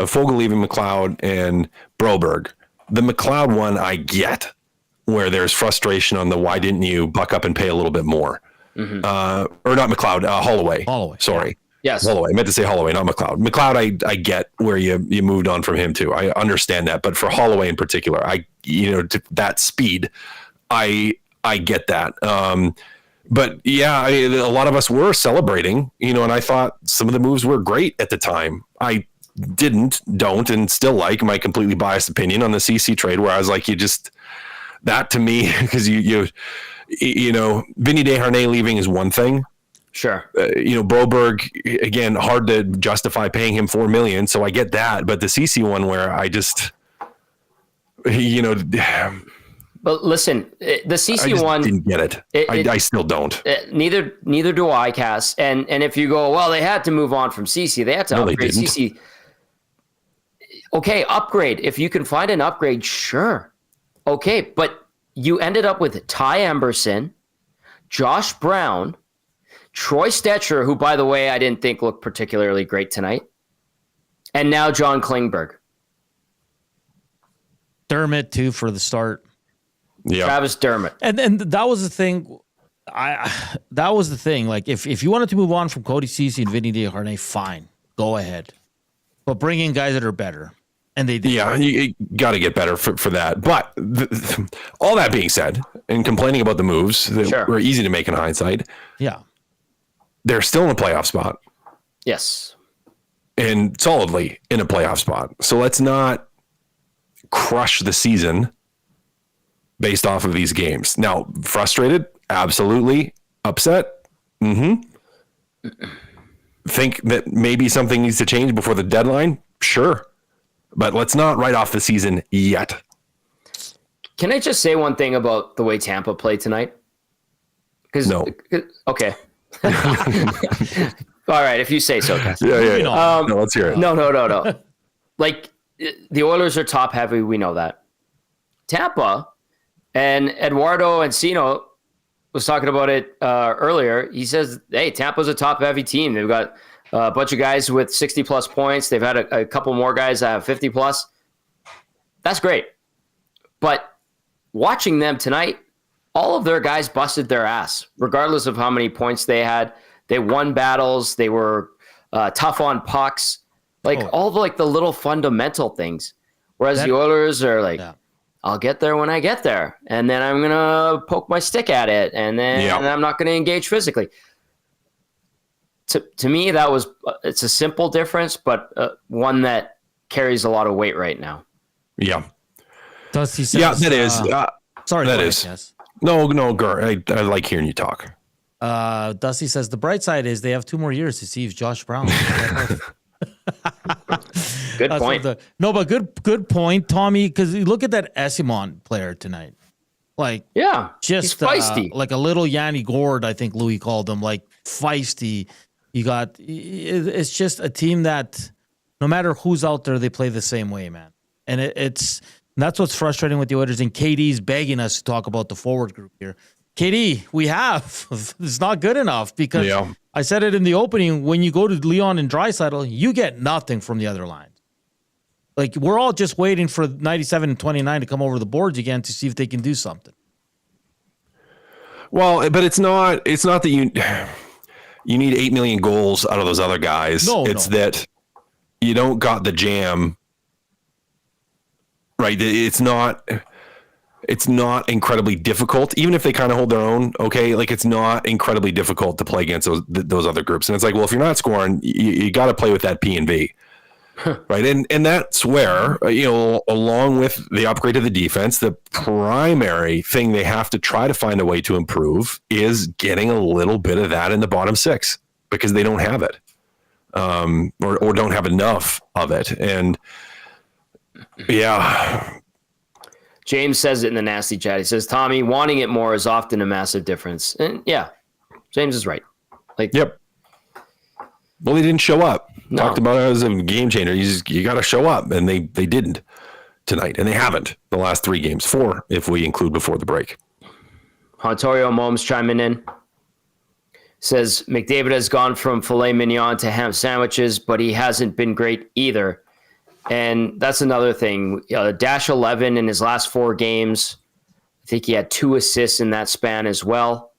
Fogle leaving McLeod and Broberg, the McLeod one I get, where there's frustration on the why didn't you buck up and pay a little bit more. Or not McLeod, Holloway. Sorry. Yes. Holloway. I meant to say Holloway, not McLeod. McLeod, I get where you moved on from him too. I understand that. But for Holloway in particular, to that speed, I get that. But yeah, a lot of us were celebrating, and I thought some of the moves were great at the time. I don't, and still like my completely biased opinion on the CC trade, where I was like, that to me, because Vinny Desharnais leaving is one thing. Sure. Broberg, again, hard to justify paying him $4 million, so I get that. But the CC one, where I just, But listen, the CC one didn't get it. I still don't. Neither do I, Cass. And if you go, well, they had to move on from CC. They had to upgrade CC. Okay, upgrade. If you can find an upgrade, sure. Okay, but you ended up with Ty Emberson, Josh Brown, Troy Stetcher, who, by the way, I didn't think looked particularly great tonight, and now John Klingberg. Dermott, too, for the start. Yeah. Travis Dermott. And that was the thing. That was the thing. Like, if you wanted to move on from Cody Ceci and Vinny Desharnais, fine. Go ahead. But bring in guys that are better. And they did. Yeah, you got to get better for that. But all that being said, and complaining about the moves that were easy to make in hindsight, yeah, they're still in a playoff spot. Yes. And solidly in a playoff spot. So let's not crush the season based off of these games. Now, frustrated? Absolutely. Upset? Mm-hmm. Think that maybe something needs to change before the deadline? Sure. But let's not write off the season yet. Can I just say one thing about the way Tampa played tonight? No. Okay. All right, if you say so, Cass. Yeah. No, let's hear it. No. Like, the Oilers are top heavy. We know that. Tampa, and Eduardo Encino was talking about it earlier. He says, hey, Tampa's a top heavy team. They've got a bunch of guys with 60 plus points. They've had a couple more guys that have 50 plus. That's great. But watching them tonight, all of their guys busted their ass, regardless of how many points they had. They won battles. They were tough on pucks. All the little fundamental things. Whereas the Oilers are like, I'll get there when I get there. And then I'm going to poke my stick at it. And then I'm not going to engage physically. To me, it's a simple difference, but one that carries a lot of weight right now. Yeah. Dusty says, that is. Sorry, that is. Yes. No, Gur. I like hearing you talk. Dusty says the bright side is they have 2 more years to see if Josh Brown. Good point. But good point, Tommy. Because you look at that Esimon player tonight, just he's feisty, like a little Yanni Gord. I think Louis called him feisty. It's just a team that no matter who's out there, they play the same way, man. And that's what's frustrating with the Oilers. And KD's begging us to talk about the forward group here. KD, it's not good enough because I said it in the opening. When you go to Leon and Draisaitl, you get nothing from the other lines. We're all just waiting for 97 and 29 to come over the boards again to see if they can do something. Well, but it's not that you need 8 million goals out of those other guys. It's that you don't got the jam. Right. It's not incredibly difficult, even if they kind of hold their own. Okay. it's not incredibly difficult to play against those other groups. And it's well, if you're not scoring, you got to play with that P&V. Right. And that's where, along with the upgrade of the defense, the primary thing they have to try to find a way to improve is getting a little bit of that in the bottom 6 because they don't have it or don't have enough of it. And James says it in the nasty chat. He says, Tommy, wanting it more is often a massive difference. And yeah, James is right. Like, yep. Well, they didn't show up. No. Talked about it as a game changer. You got to show up, and they didn't tonight, and they haven't the last 3 games, 4 if we include before the break. Hontorio Momes chiming in. Says, McDavid has gone from filet mignon to ham sandwiches, but he hasn't been great either. And that's another thing. Dash 11 in his last 4 games. I think he had 2 assists in that span as well.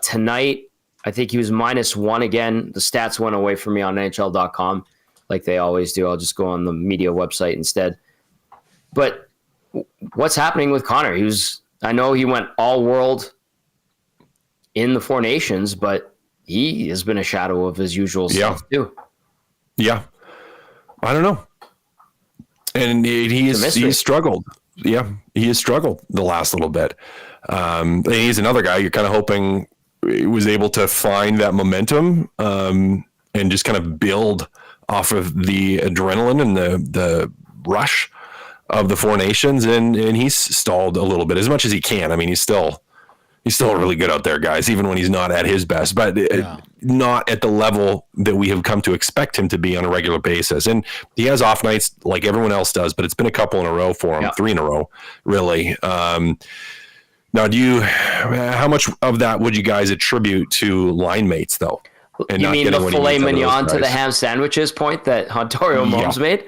Tonight, I think he was -1 again. The stats went away from me on NHL.com like they always do. I'll just go on the media website instead. But what's happening with Connor? I know he went all world in the 4 Nations, but he has been a shadow of his usual self too. Yeah. I don't know. And he's struggled. Yeah, he has struggled the last little bit. And he's another guy you're kind of hoping he was able to find that momentum and just kind of build off of the adrenaline and the rush of the 4 Nations. And he's stalled a little bit as much as he can. I mean, he's still really good out there, guys, even when he's not at his best, but not at the level that we have come to expect him to be on a regular basis. And he has off nights like everyone else does, but it's been a couple in a row for him, 3 in a row, really. Now, how much of that would you guys attribute to line mates, though? And you mean the filet mignon to the ham sandwiches point that Hontorio Momes made?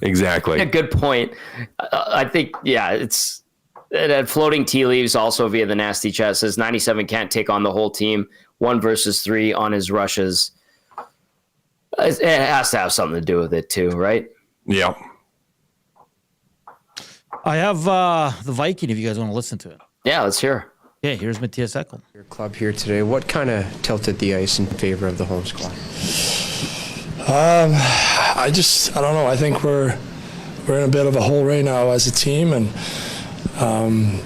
Exactly. A good point. I think, that floating tea leaves also via the nasty chat says 97 can't take on the whole team. 1 versus 3 on his rushes. It has to have something to do with it too, right? Yeah. I have the Viking if you guys want to listen to it. Yeah, let's hear. Yeah, here's Matthias Ekholm. Your club here today, what kind of tilted the ice in favor of the home squad? I don't know. I think we're in a bit of a hole right now as a team, and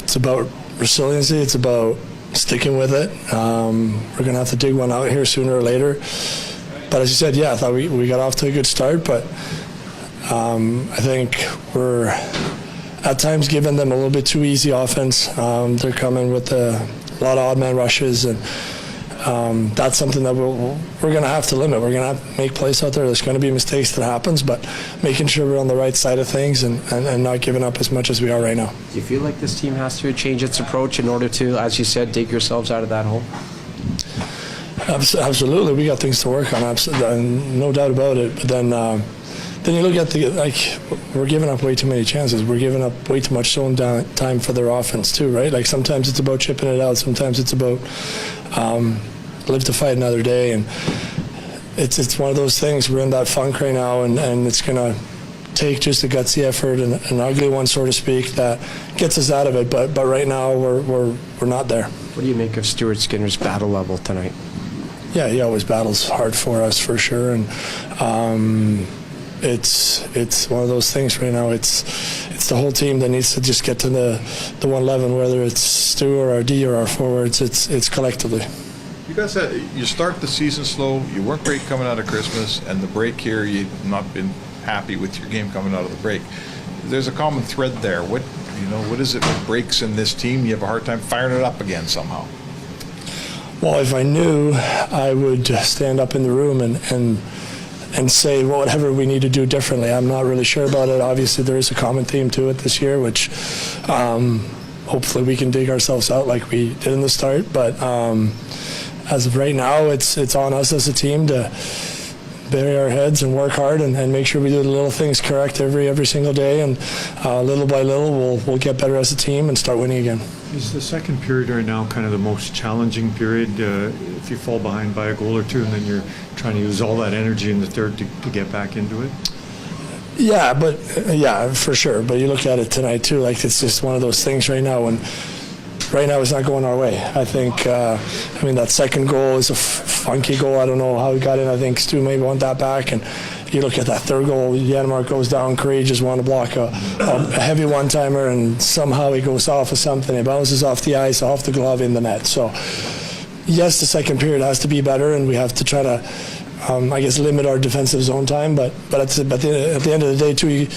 it's about resiliency. It's about sticking with it. We're going to have to dig one out here sooner or later. But as you said, I thought we got off to a good start, but I think we're at times giving them a little bit too easy offense. They're coming with a lot of odd man rushes, and that's something that we're going to have to limit. We're going to have to make plays out there. There's going to be mistakes that happens, but making sure we're on the right side of things and not giving up as much as we are right now. Do you feel like this team has to change its approach in order to, as you said, dig yourselves out of that hole? Absolutely. We got things to work on, no doubt about it. But then you look at we're giving up way too many chances. We're giving up way too much zone time for their offense too, right? Like sometimes it's about chipping it out. Sometimes it's about live to fight another day. And it's one of those things. We're in that funk right now, and it's going to take just a gutsy effort and an ugly one, so to speak, that gets us out of it. But right now we're not there. What do you make of Stuart Skinner's battle level tonight? Yeah, he always battles hard for us, for sure. And it's one of those things right now. It's the whole team that needs to just get to the 111, whether it's Stu or our D or our forwards. It's collectively. You guys you start the season slow. You weren't great coming out of Christmas, and the break here, you've not been happy with your game coming out of the break. There's a common thread there. What is it that breaks in this team? You have a hard time firing it up again somehow. Well, if I knew, I would stand up in the room and say whatever we need to do differently. I'm not really sure about it. Obviously, there is a common theme to it this year, which hopefully we can dig ourselves out like we did in the start. But as of right now, it's on us as a team to bury our heads and work hard and make sure we do the little things correct every single day. And little by little, we'll get better as a team and start winning again. Is the second period right now kind of the most challenging period if you fall behind by a goal or two and then you're trying to use all that energy in the third to get back into it? Yeah, for sure. But you look at it tonight too, like it's just one of those things right now. And right now it's not going our way. I think, that second goal is a funky goal. I don't know how we got in. I think Stu maybe want that back. And you look at that third goal, Janmark goes down, courageous, want to block a heavy one-timer, and somehow he goes off of something. It bounces off the ice, off the glove, in the net. So, yes, the second period has to be better, and we have to try to, limit our defensive zone time. But at the end of the day, too,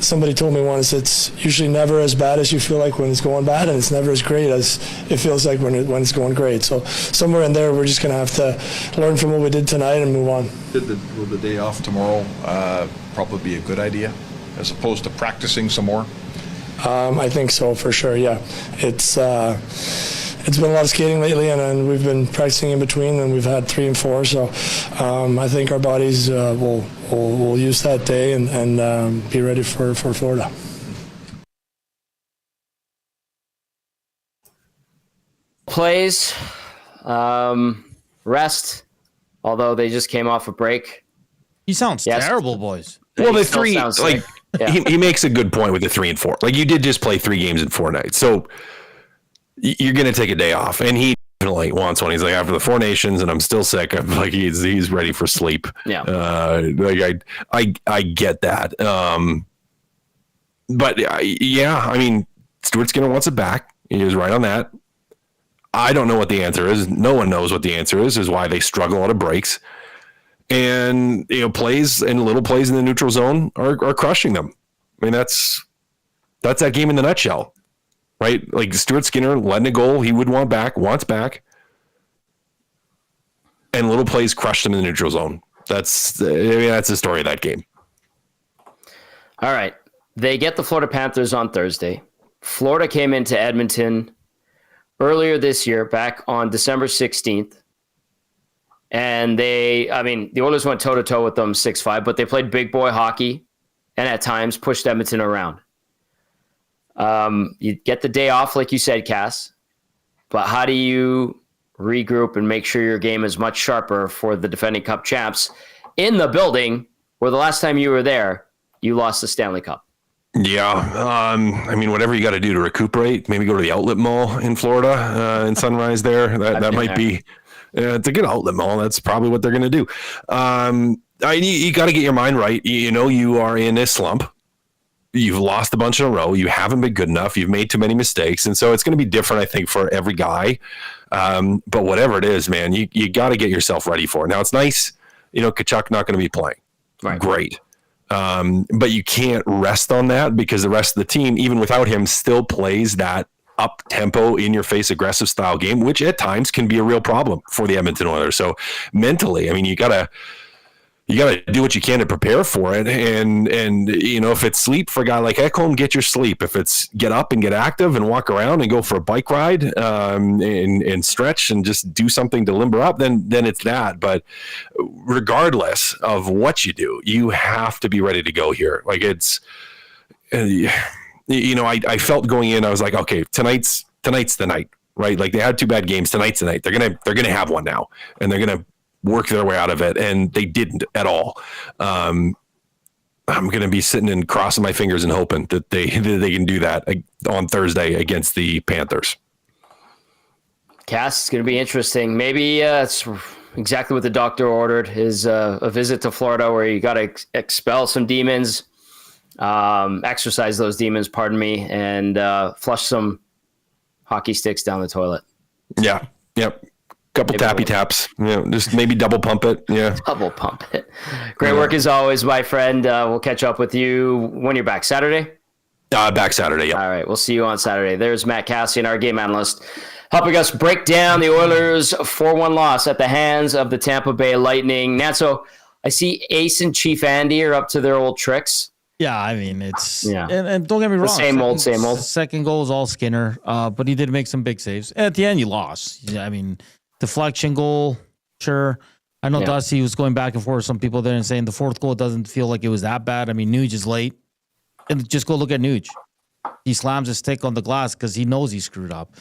somebody told me once, it's usually never as bad as you feel like when it's going bad, and it's never as great as it feels like when it's going great. So somewhere in there, we're just going to have to learn from what we did tonight and move on. Will the day off tomorrow probably be a good idea, as opposed to practicing some more? I think so, for sure, yeah. It's been a lot of skating lately, and we've been practicing in between, and we've had 3 and 4. So I think our bodies will use that day and be ready for Florida. Plays, rest, although they just came off a break. He sounds terrible, boys. Well, the Still 3, sounds like, sick. he makes a good point with the 3 and 4. Like, you did just play 3 games in 4 nights. So you're going to take a day off. And he definitely wants one. He's like, after the 4 nations and I'm still sick, I'm like, he's ready for sleep. Yeah. Like I get that. But yeah, I mean, Stuart Skinner wants it back. He was right on that. I don't know what the answer is. No one knows what the answer is why they struggle out of breaks. And, plays and little plays in the neutral zone are crushing them. I mean, that's that game in the nutshell, right? Like Stuart Skinner letting a goal he would wants back. And little plays crushed him in the neutral zone. That's the story of that game. All right. They get the Florida Panthers on Thursday. Florida came into Edmonton earlier this year, back on December 16th. And the Oilers went toe-to-toe with them 6-5, but they played big boy hockey and at times pushed Edmonton around. You get the day off, like you said, Cass, but how do you regroup and make sure your game is much sharper for the defending Cup champs in the building where the last time you were there, you lost the Stanley Cup? Yeah. Whatever you got to do to recuperate, maybe go to the outlet mall in Florida in Sunrise there. That might be... it's a good outlet mall. That's probably what they're going to do. You got to get your mind right. You are in a slump. You've lost a bunch in a row. You haven't been good enough. You've made too many mistakes. And so it's going to be different, I think, for every guy. But whatever it is, man, you got to get yourself ready for it. Now, it's nice, Tkachuk not going to be playing. Right. Great. But you can't rest on that because the rest of the team, even without him, still plays that up tempo, in your face, aggressive style game, which at times can be a real problem for the Edmonton Oilers. So mentally, you gotta do what you can to prepare for it. And if it's sleep for a guy like Ekholm, get your sleep. If it's get up and get active and walk around and go for a bike ride and stretch and just do something to limber up, then it's that. But regardless of what you do, you have to be ready to go here. Like it's. I felt going in, I was like, okay, tonight's the night, right? Like they had 2 bad games. Tonight's the night. They're gonna have one now, and they're gonna work their way out of it. And they didn't at all. I'm gonna be sitting and crossing my fingers and hoping that they can do that on Thursday against the Panthers. Cass, it's gonna be interesting. Maybe it's exactly what the doctor ordered: is a visit to Florida where you got to expel some demons. Exercise those demons, and flush some hockey sticks down the toilet. Yeah. Yep. Couple tappy taps. Just maybe double pump it. Yeah. Double pump it. Great work as always, my friend. We'll catch up with you when you're back. Saturday? Back Saturday, yeah. All right. We'll see you on Saturday. There's Matt Kassian, our game analyst, helping us break down the Oilers' 4-1 loss at the hands of the Tampa Bay Lightning. Natso, I see Ace and Chief Andy are up to their old tricks. Yeah, it's and don't get me wrong. Same old. Second goal is all Skinner, but he did make some big saves. At the end, you lost. Yeah, deflection goal, sure. I know Dusty was going back and forth with some people there and saying the 4th goal doesn't feel like it was that bad. Nuge is late, and just go look at Nuge. He slams his stick on the glass because he knows he screwed up.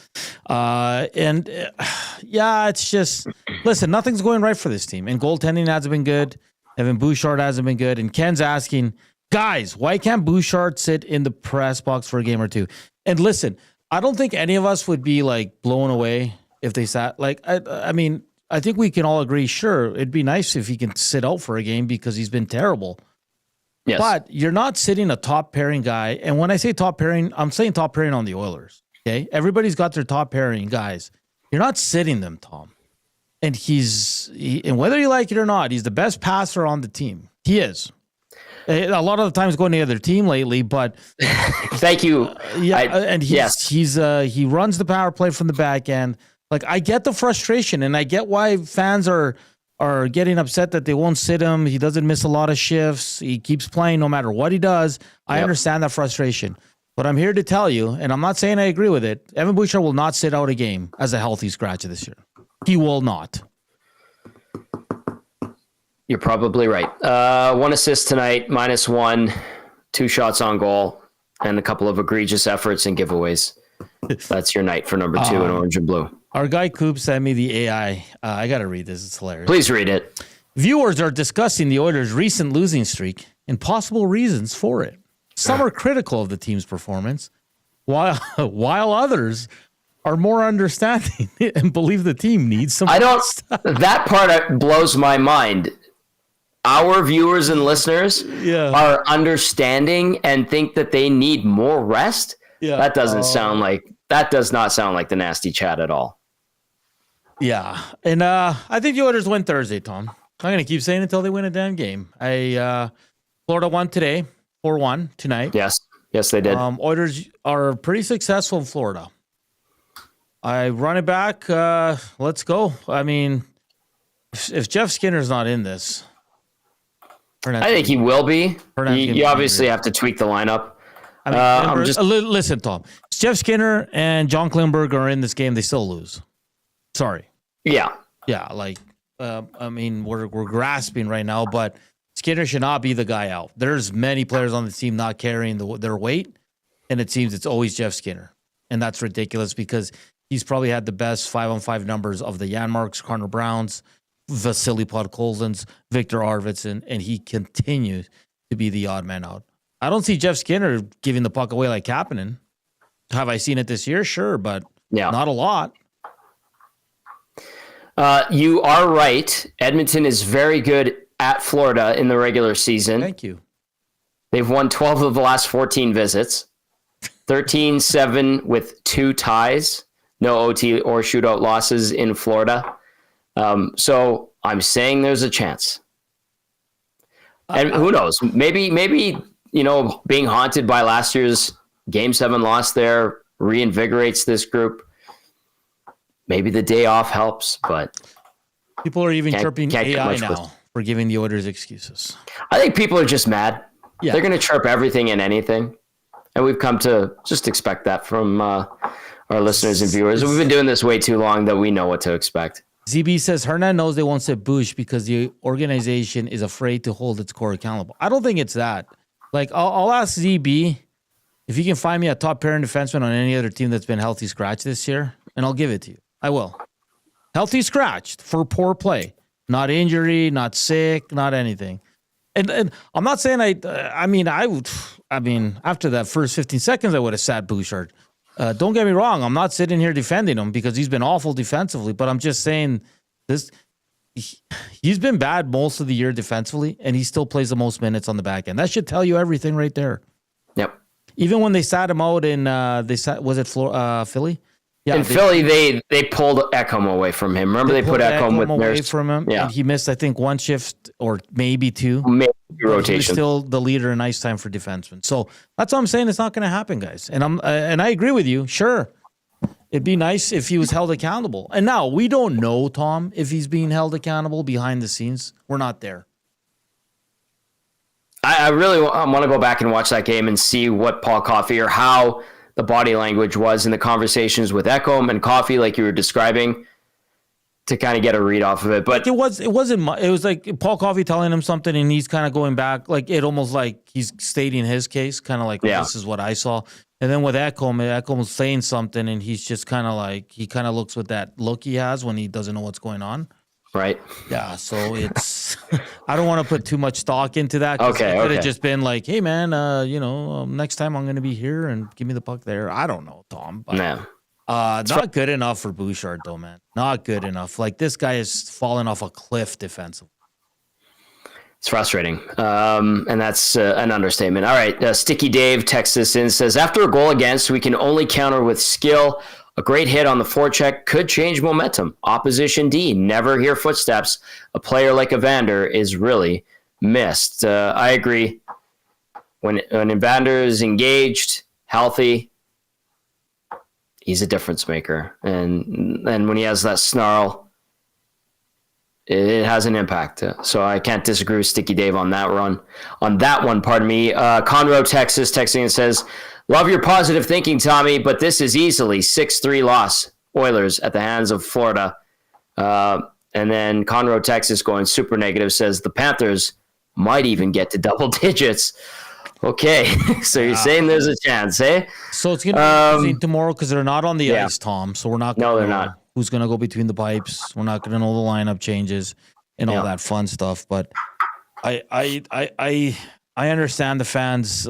It's just listen. Nothing's going right for this team, and goaltending hasn't been good. Evan Bouchard hasn't been good, and Ken's asking, guys, why can't Bouchard sit in the press box for a game or 2? And listen, I don't think any of us would be like blown away if they sat. Like, I think we can all agree, sure, it'd be nice if he can sit out for a game because he's been terrible. Yes. But you're not sitting a top pairing guy. And when I say top pairing, I'm saying top pairing on the Oilers. Okay? Everybody's got their top pairing guys. You're not sitting them, Tom. And and whether you like it or not, he's the best passer on the team. He is. A lot of the times going to the other team lately, but thank you. He runs the power play from the back end. Like, I get the frustration, and I get why fans are getting upset that they won't sit him. He doesn't miss a lot of shifts. He keeps playing no matter what he does. I understand that frustration. But I'm here to tell you, and I'm not saying I agree with it, Evan Bouchard will not sit out a game as a healthy scratch this year. He will not. You're probably right. 1 assist tonight, -1, 2 shots on goal, and a couple of egregious efforts and giveaways. That's your night for number 2 in orange and blue. Our guy Coop sent me the AI. I got to read this. It's hilarious. Please read it. Viewers are discussing the Oilers' recent losing streak and possible reasons for it. Some are critical of the team's performance, while others are more understanding and believe the team needs some. That part blows my mind. Our viewers and listeners are understanding and think that they need more rest. Yeah. That does not sound like the nasty chat at all. Yeah. And I think the Oilers win Thursday, Tom. I'm going to keep saying it until they win a damn game. Florida won today, 4-1 tonight. Yes, they did. Oilers are pretty successful in Florida. I run it back. Let's go. I mean, if Jeff Skinner's not in this, I think he will be. You obviously have to tweak the lineup. I mean, listen, Tom. If Jeff Skinner and John Klingberg are in this game, they still lose. Sorry. Yeah. Like, I mean, we're grasping right now, but Skinner should not be the guy out. There's many players on the team not carrying their weight, and it seems it's always Jeff Skinner. And that's ridiculous because he's probably had the best 5-on-5 numbers of the Janmarks, Connor Browns, Vasily Podkolzins, Victor Arvidsson, and he continues to be the odd man out. I don't see Jeff Skinner giving the puck away like Kapanen. Have I seen it this year? Sure, but not a lot. You are right. Edmonton is very good at Florida in the regular season. Thank you. They've won 12 of the last 14 visits, 13-7 with 2 ties, no OT or shootout losses in Florida. So I'm saying there's a chance. And who knows? Maybe being haunted by last year's Game 7 loss there reinvigorates this group. Maybe the day off helps, but people are even chirping AI now for giving the Oilers excuses. I think people are just mad. Yeah. They're going to chirp everything and anything. And we've come to just expect that from our listeners and viewers. We've been doing this way too long that we know what to expect. ZB says Hernan knows they won't sit Bush because the organization is afraid to hold its core accountable. I don't think it's that. Like, I'll ask ZB if he can find me a top pairing defenseman on any other team that's been healthy scratch this year, and I'll give it to you. I will. Healthy scratched for poor play. Not injury, not sick, not anything. And I'm not saying I mean, after that first 15 seconds, I would have sat Bouchard. Don't get me wrong. I'm not sitting here defending him because he's been awful defensively, but I'm just saying he's been bad most of the year defensively, and he still plays the most minutes on the back end. That should tell you everything right there. Yep. Even when they sat him out in, Philly? Yeah, in Philly, they pulled Ekholm away from him. Remember they put Ekholm with away from him. Yeah, and he missed, I think, 1 shift or maybe 2. Maybe rotation. He was still the leader in ice time for defensemen. So that's what I'm saying. It's not going to happen, guys. And I agree with you. Sure, it'd be nice if he was held accountable. And now we don't know, Tom, if he's being held accountable behind the scenes. We're not there. I really want to go back and watch that game and see what Paul Coffey or how the body language was in the conversations with Ekholm and Coffey, like you were describing, to kind of get a read off of it. But it was like Paul Coffey telling him something and he's kind of going back, like it almost like he's stating his case, kind of like, this is what I saw. And then with Ekholm was saying something and he's just kind of like, he kind of looks with that look he has when he doesn't know what's going on. Right. Yeah. So it's, I don't want to put too much stock into that. Okay. It could have just been like, hey man, next time I'm going to be here and give me the puck there. I don't know, Tom. But, not good enough for Bouchard though, man. Not good enough. Like this guy is falling off a cliff defensively. It's frustrating. And that's an understatement. All right. Sticky Dave texts us in, says, after a goal against, we can only counter with skill. A great hit on the forecheck could change momentum. Opposition D, never hear footsteps. A player like Evander is really missed. I agree. When Evander is engaged, healthy, he's a difference maker. And when he has that snarl, it has an impact. So I can't disagree with Sticky Dave on that one. Pardon me. Conroe, Texas, texting and says, love your positive thinking, Tommy, but this is easily 6-3 loss, Oilers, at the hands of Florida. And then Conroe, Texas, going super negative, says the Panthers might even get to double digits. Okay, so you're saying there's a chance, eh? So it's going to be interesting tomorrow because they're not on the ice, Tom. So we're not going to know who's going to go between the pipes. We're not going to know the lineup changes and all that fun stuff. But I understand the fans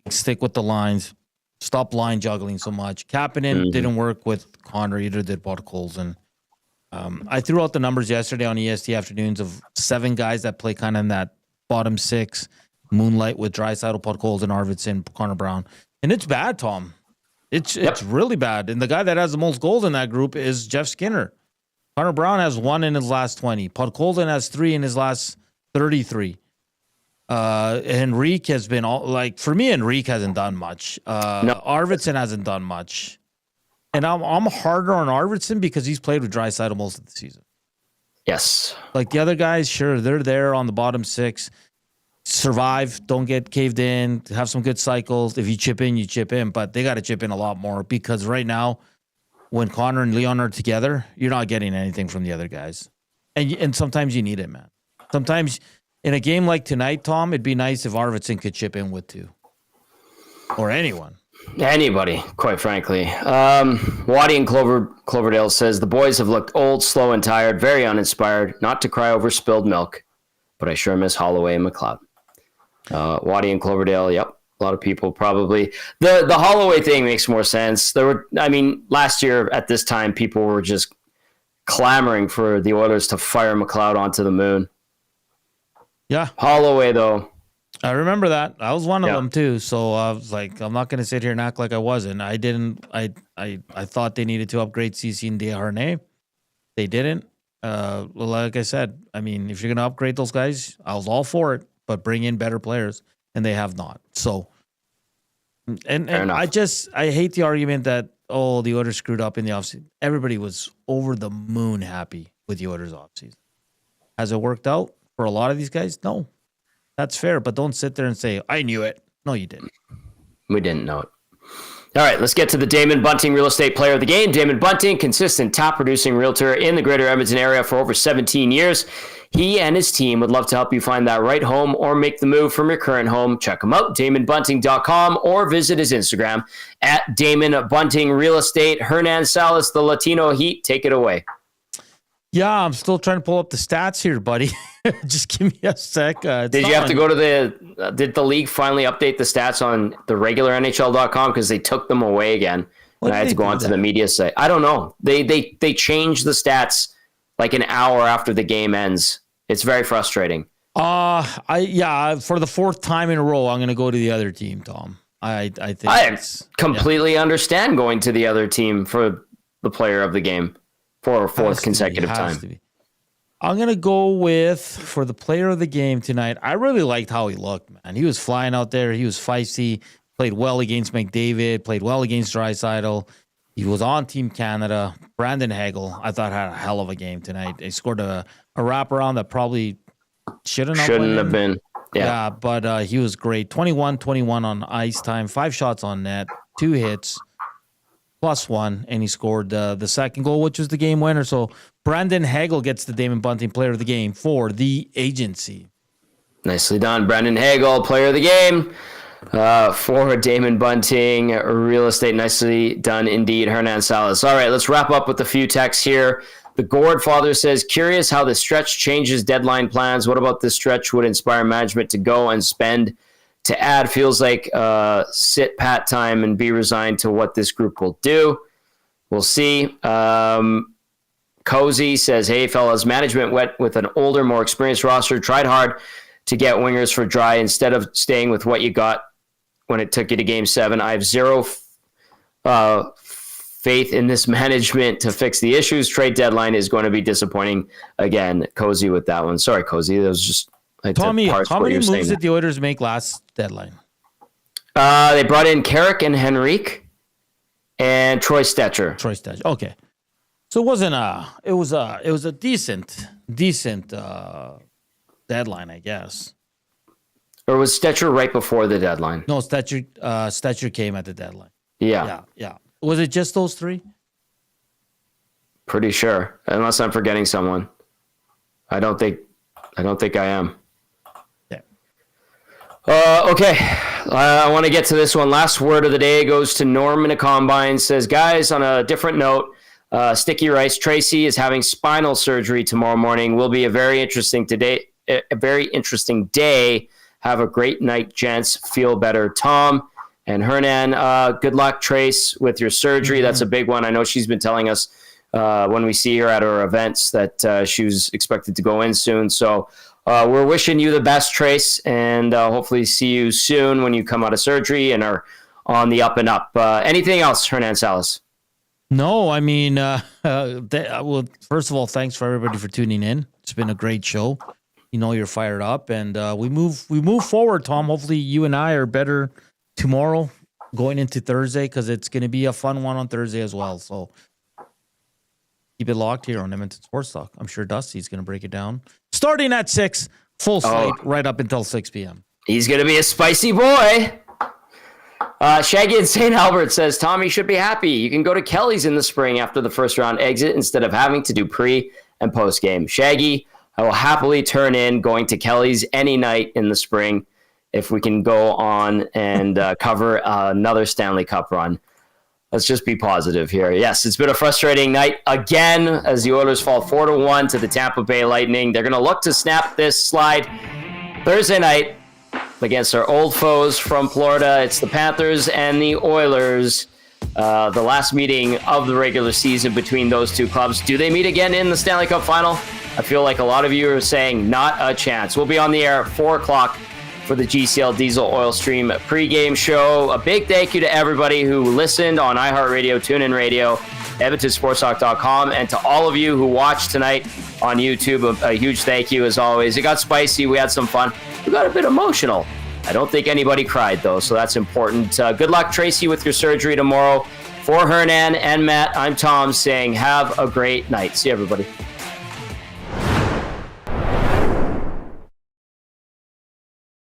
stick with the lines, stop line juggling so much. Kapanen didn't work with Connor, either did Podkolzin. I threw out the numbers yesterday on EST Afternoons of 7 guys that play kind of in that bottom 6. Moonlight with Draisaitl, Podkolzin, Arvidsson, Connor Brown. And it's bad, Tom. It's really bad. And the guy that has the most goals in that group is Jeff Skinner. Connor Brown has 1 in his last 20. Podkolzin has 3 in his last 33. Henrique has been for me, Henrique hasn't done much. Arvidsson hasn't done much. And I'm harder on Arvidsson because he's played with Draisaitl most of the season. Yes. Like the other guys, sure, they're there on the bottom 6. Survive, don't get caved in, have some good cycles. If you chip in, you chip in, but they got to chip in a lot more because right now, when Connor and Leon are together, you're not getting anything from the other guys. And sometimes you need it, man. Sometimes in a game like tonight, Tom, it'd be nice if Arvidsson could chip in with 2. Or anyone. Anybody, quite frankly. Waddy in Cloverdale says, the boys have looked old, slow, and tired, very uninspired, not to cry over spilled milk, but I sure miss Holloway and McLeod. Waddy and Cloverdale, yep. A lot of people probably. The Holloway thing makes more sense. Last year at this time, people were just clamoring for the Oilers to fire McLeod onto the moon. Yeah. Holloway, though. I remember that. I was one of them, too. So I was like, I'm not going to sit here and act like I wasn't. I didn't. I thought they needed to upgrade CC and Desharnais. They didn't. Like I said, if you're going to upgrade those guys, I was all for it. But bring in better players, and they have not. So, and I hate the argument that, the Oilers screwed up in the offseason. Everybody was over the moon happy with the Oilers offseason. Has it worked out for a lot of these guys? No. That's fair, but don't sit there and say, I knew it. No, you didn't. We didn't know it. All right, let's get to the Damon Bunting Real Estate Player of the Game. Damon Bunting, consistent top-producing realtor in the greater Edmonton area for over 17 years. He and his team would love to help you find that right home or make the move from your current home. Check him out, DamonBunting.com, or visit his Instagram at Damon Bunting Real Estate. Hernan, Salas, the Latino Heat, take it away. Yeah, I'm still trying to pull up the stats here, buddy. Just give me a sec. Did you have to go to did the league finally update the stats on the regular NHL.com? Because they took them away again. And I had to go onto the media site. I don't know. They changed the stats like an hour after the game ends. It's very frustrating. For the 4th time in a row, I'm going to go to the other team, Tom. I think I completely understand going to the other team for the player of the game for a 4th consecutive time. I'm going to go with, for the player of the game tonight, I really liked how he looked, man. He was flying out there. He was feisty, played well against McDavid, played well against Draisaitl. He was on Team Canada. Brandon Hagel, I thought, had a hell of a game tonight. He scored a wraparound that probably shouldn't have been. Yeah, but he was great. 21-21 on ice time, 5 shots on net, 2 hits, +1, and he scored the second goal, which was the game winner. So Brandon Hagel gets the Damon Bunting Player of the Game for the agency. Nicely done, Brandon Hagel, Player of the Game. For Damon Bunting Real Estate. Nicely done indeed, Hernan Salas. All right, let's wrap up with a few texts here. The Gourd Father says, curious how the stretch changes deadline plans. What about this stretch would inspire management to go and spend to add? Feels like sit pat time and be resigned to what this group will do. We'll see. Cozy says, hey, fellas, management went with an older, more experienced roster, tried hard to get wingers for Dry instead of staying with what you got when it took you to Game 7. I have zero faith in this management to fix the issues. Trade deadline is going to be disappointing again. Cozy with that one. Sorry, Cozy. That was just I had to Tommy, parse how what many you're moves saying. did the Oilers make last deadline? They brought in Carrick and Henrique and Troy Stetcher. Troy Stetch. Okay. So it wasn't it was a decent deadline, I guess. Or was Stetcher right before the deadline? No, Stetcher came at the deadline. Yeah, Yeah. Was it just those three? pretty sure. Unless I'm forgetting someone. I don't think I am. Yeah. Okay. I want to get to this one. Last word of the day goes to Norm in a combine. Says, guys, on a different note, Sticky Rice Tracy is having spinal surgery tomorrow morning. Will be a very interesting day. Have a great night, gents. Feel better, Tom. And Hernan, good luck, Trace, with your surgery. That's a big one. I know she's been telling us when we see her at her events that she was expected to go in soon. So we're wishing you the best, Trace, and hopefully see you soon when you come out of surgery and are on the up and up. Anything else, Hernan Salas? No, I mean, well, first of all, thanks for everybody for tuning in. It's been a great show. You know, you're fired up, and we move forward, Tom. Hopefully, you and I are better tomorrow, going into Thursday, because it's going to be a fun one on Thursday as well. So keep it locked here on Edmonton Sports Talk. I'm sure Dusty's going to break it down starting at 6, full slate right up until 6 p.m. He's going to be a spicy boy. Shaggy in St. Albert says, Tommy should be happy. You can go to Kelly's in the spring after the first round exit instead of having to do pre and post game. Shaggy, I will happily turn in going to Kelly's any night in the spring if we can go on and cover another Stanley Cup run. Let's just be positive here. Yes, it's been a frustrating night again as the Oilers fall 4-1 to the Tampa Bay Lightning. They're going to look to snap this slide Thursday night against our old foes from Florida. It's the Panthers and the Oilers. The last meeting of the regular season between those two clubs. Do they meet again in the Stanley Cup final? I feel like a lot of you are saying not a chance. We'll be on the air at 4 o'clock for the GCL Diesel Oil Stream pregame show. A big thank you to everybody who listened on iHeartRadio, TuneIn Radio, EdmontonSportsTalk.com, and to all of you who watched tonight on YouTube. A huge thank you as always. It got spicy. We had some fun. We got a bit emotional. I don't think anybody cried, though, so that's important. Good luck, Tracy, with your surgery tomorrow. For Hernan and Matt, I'm Tom saying have a great night. See you, everybody.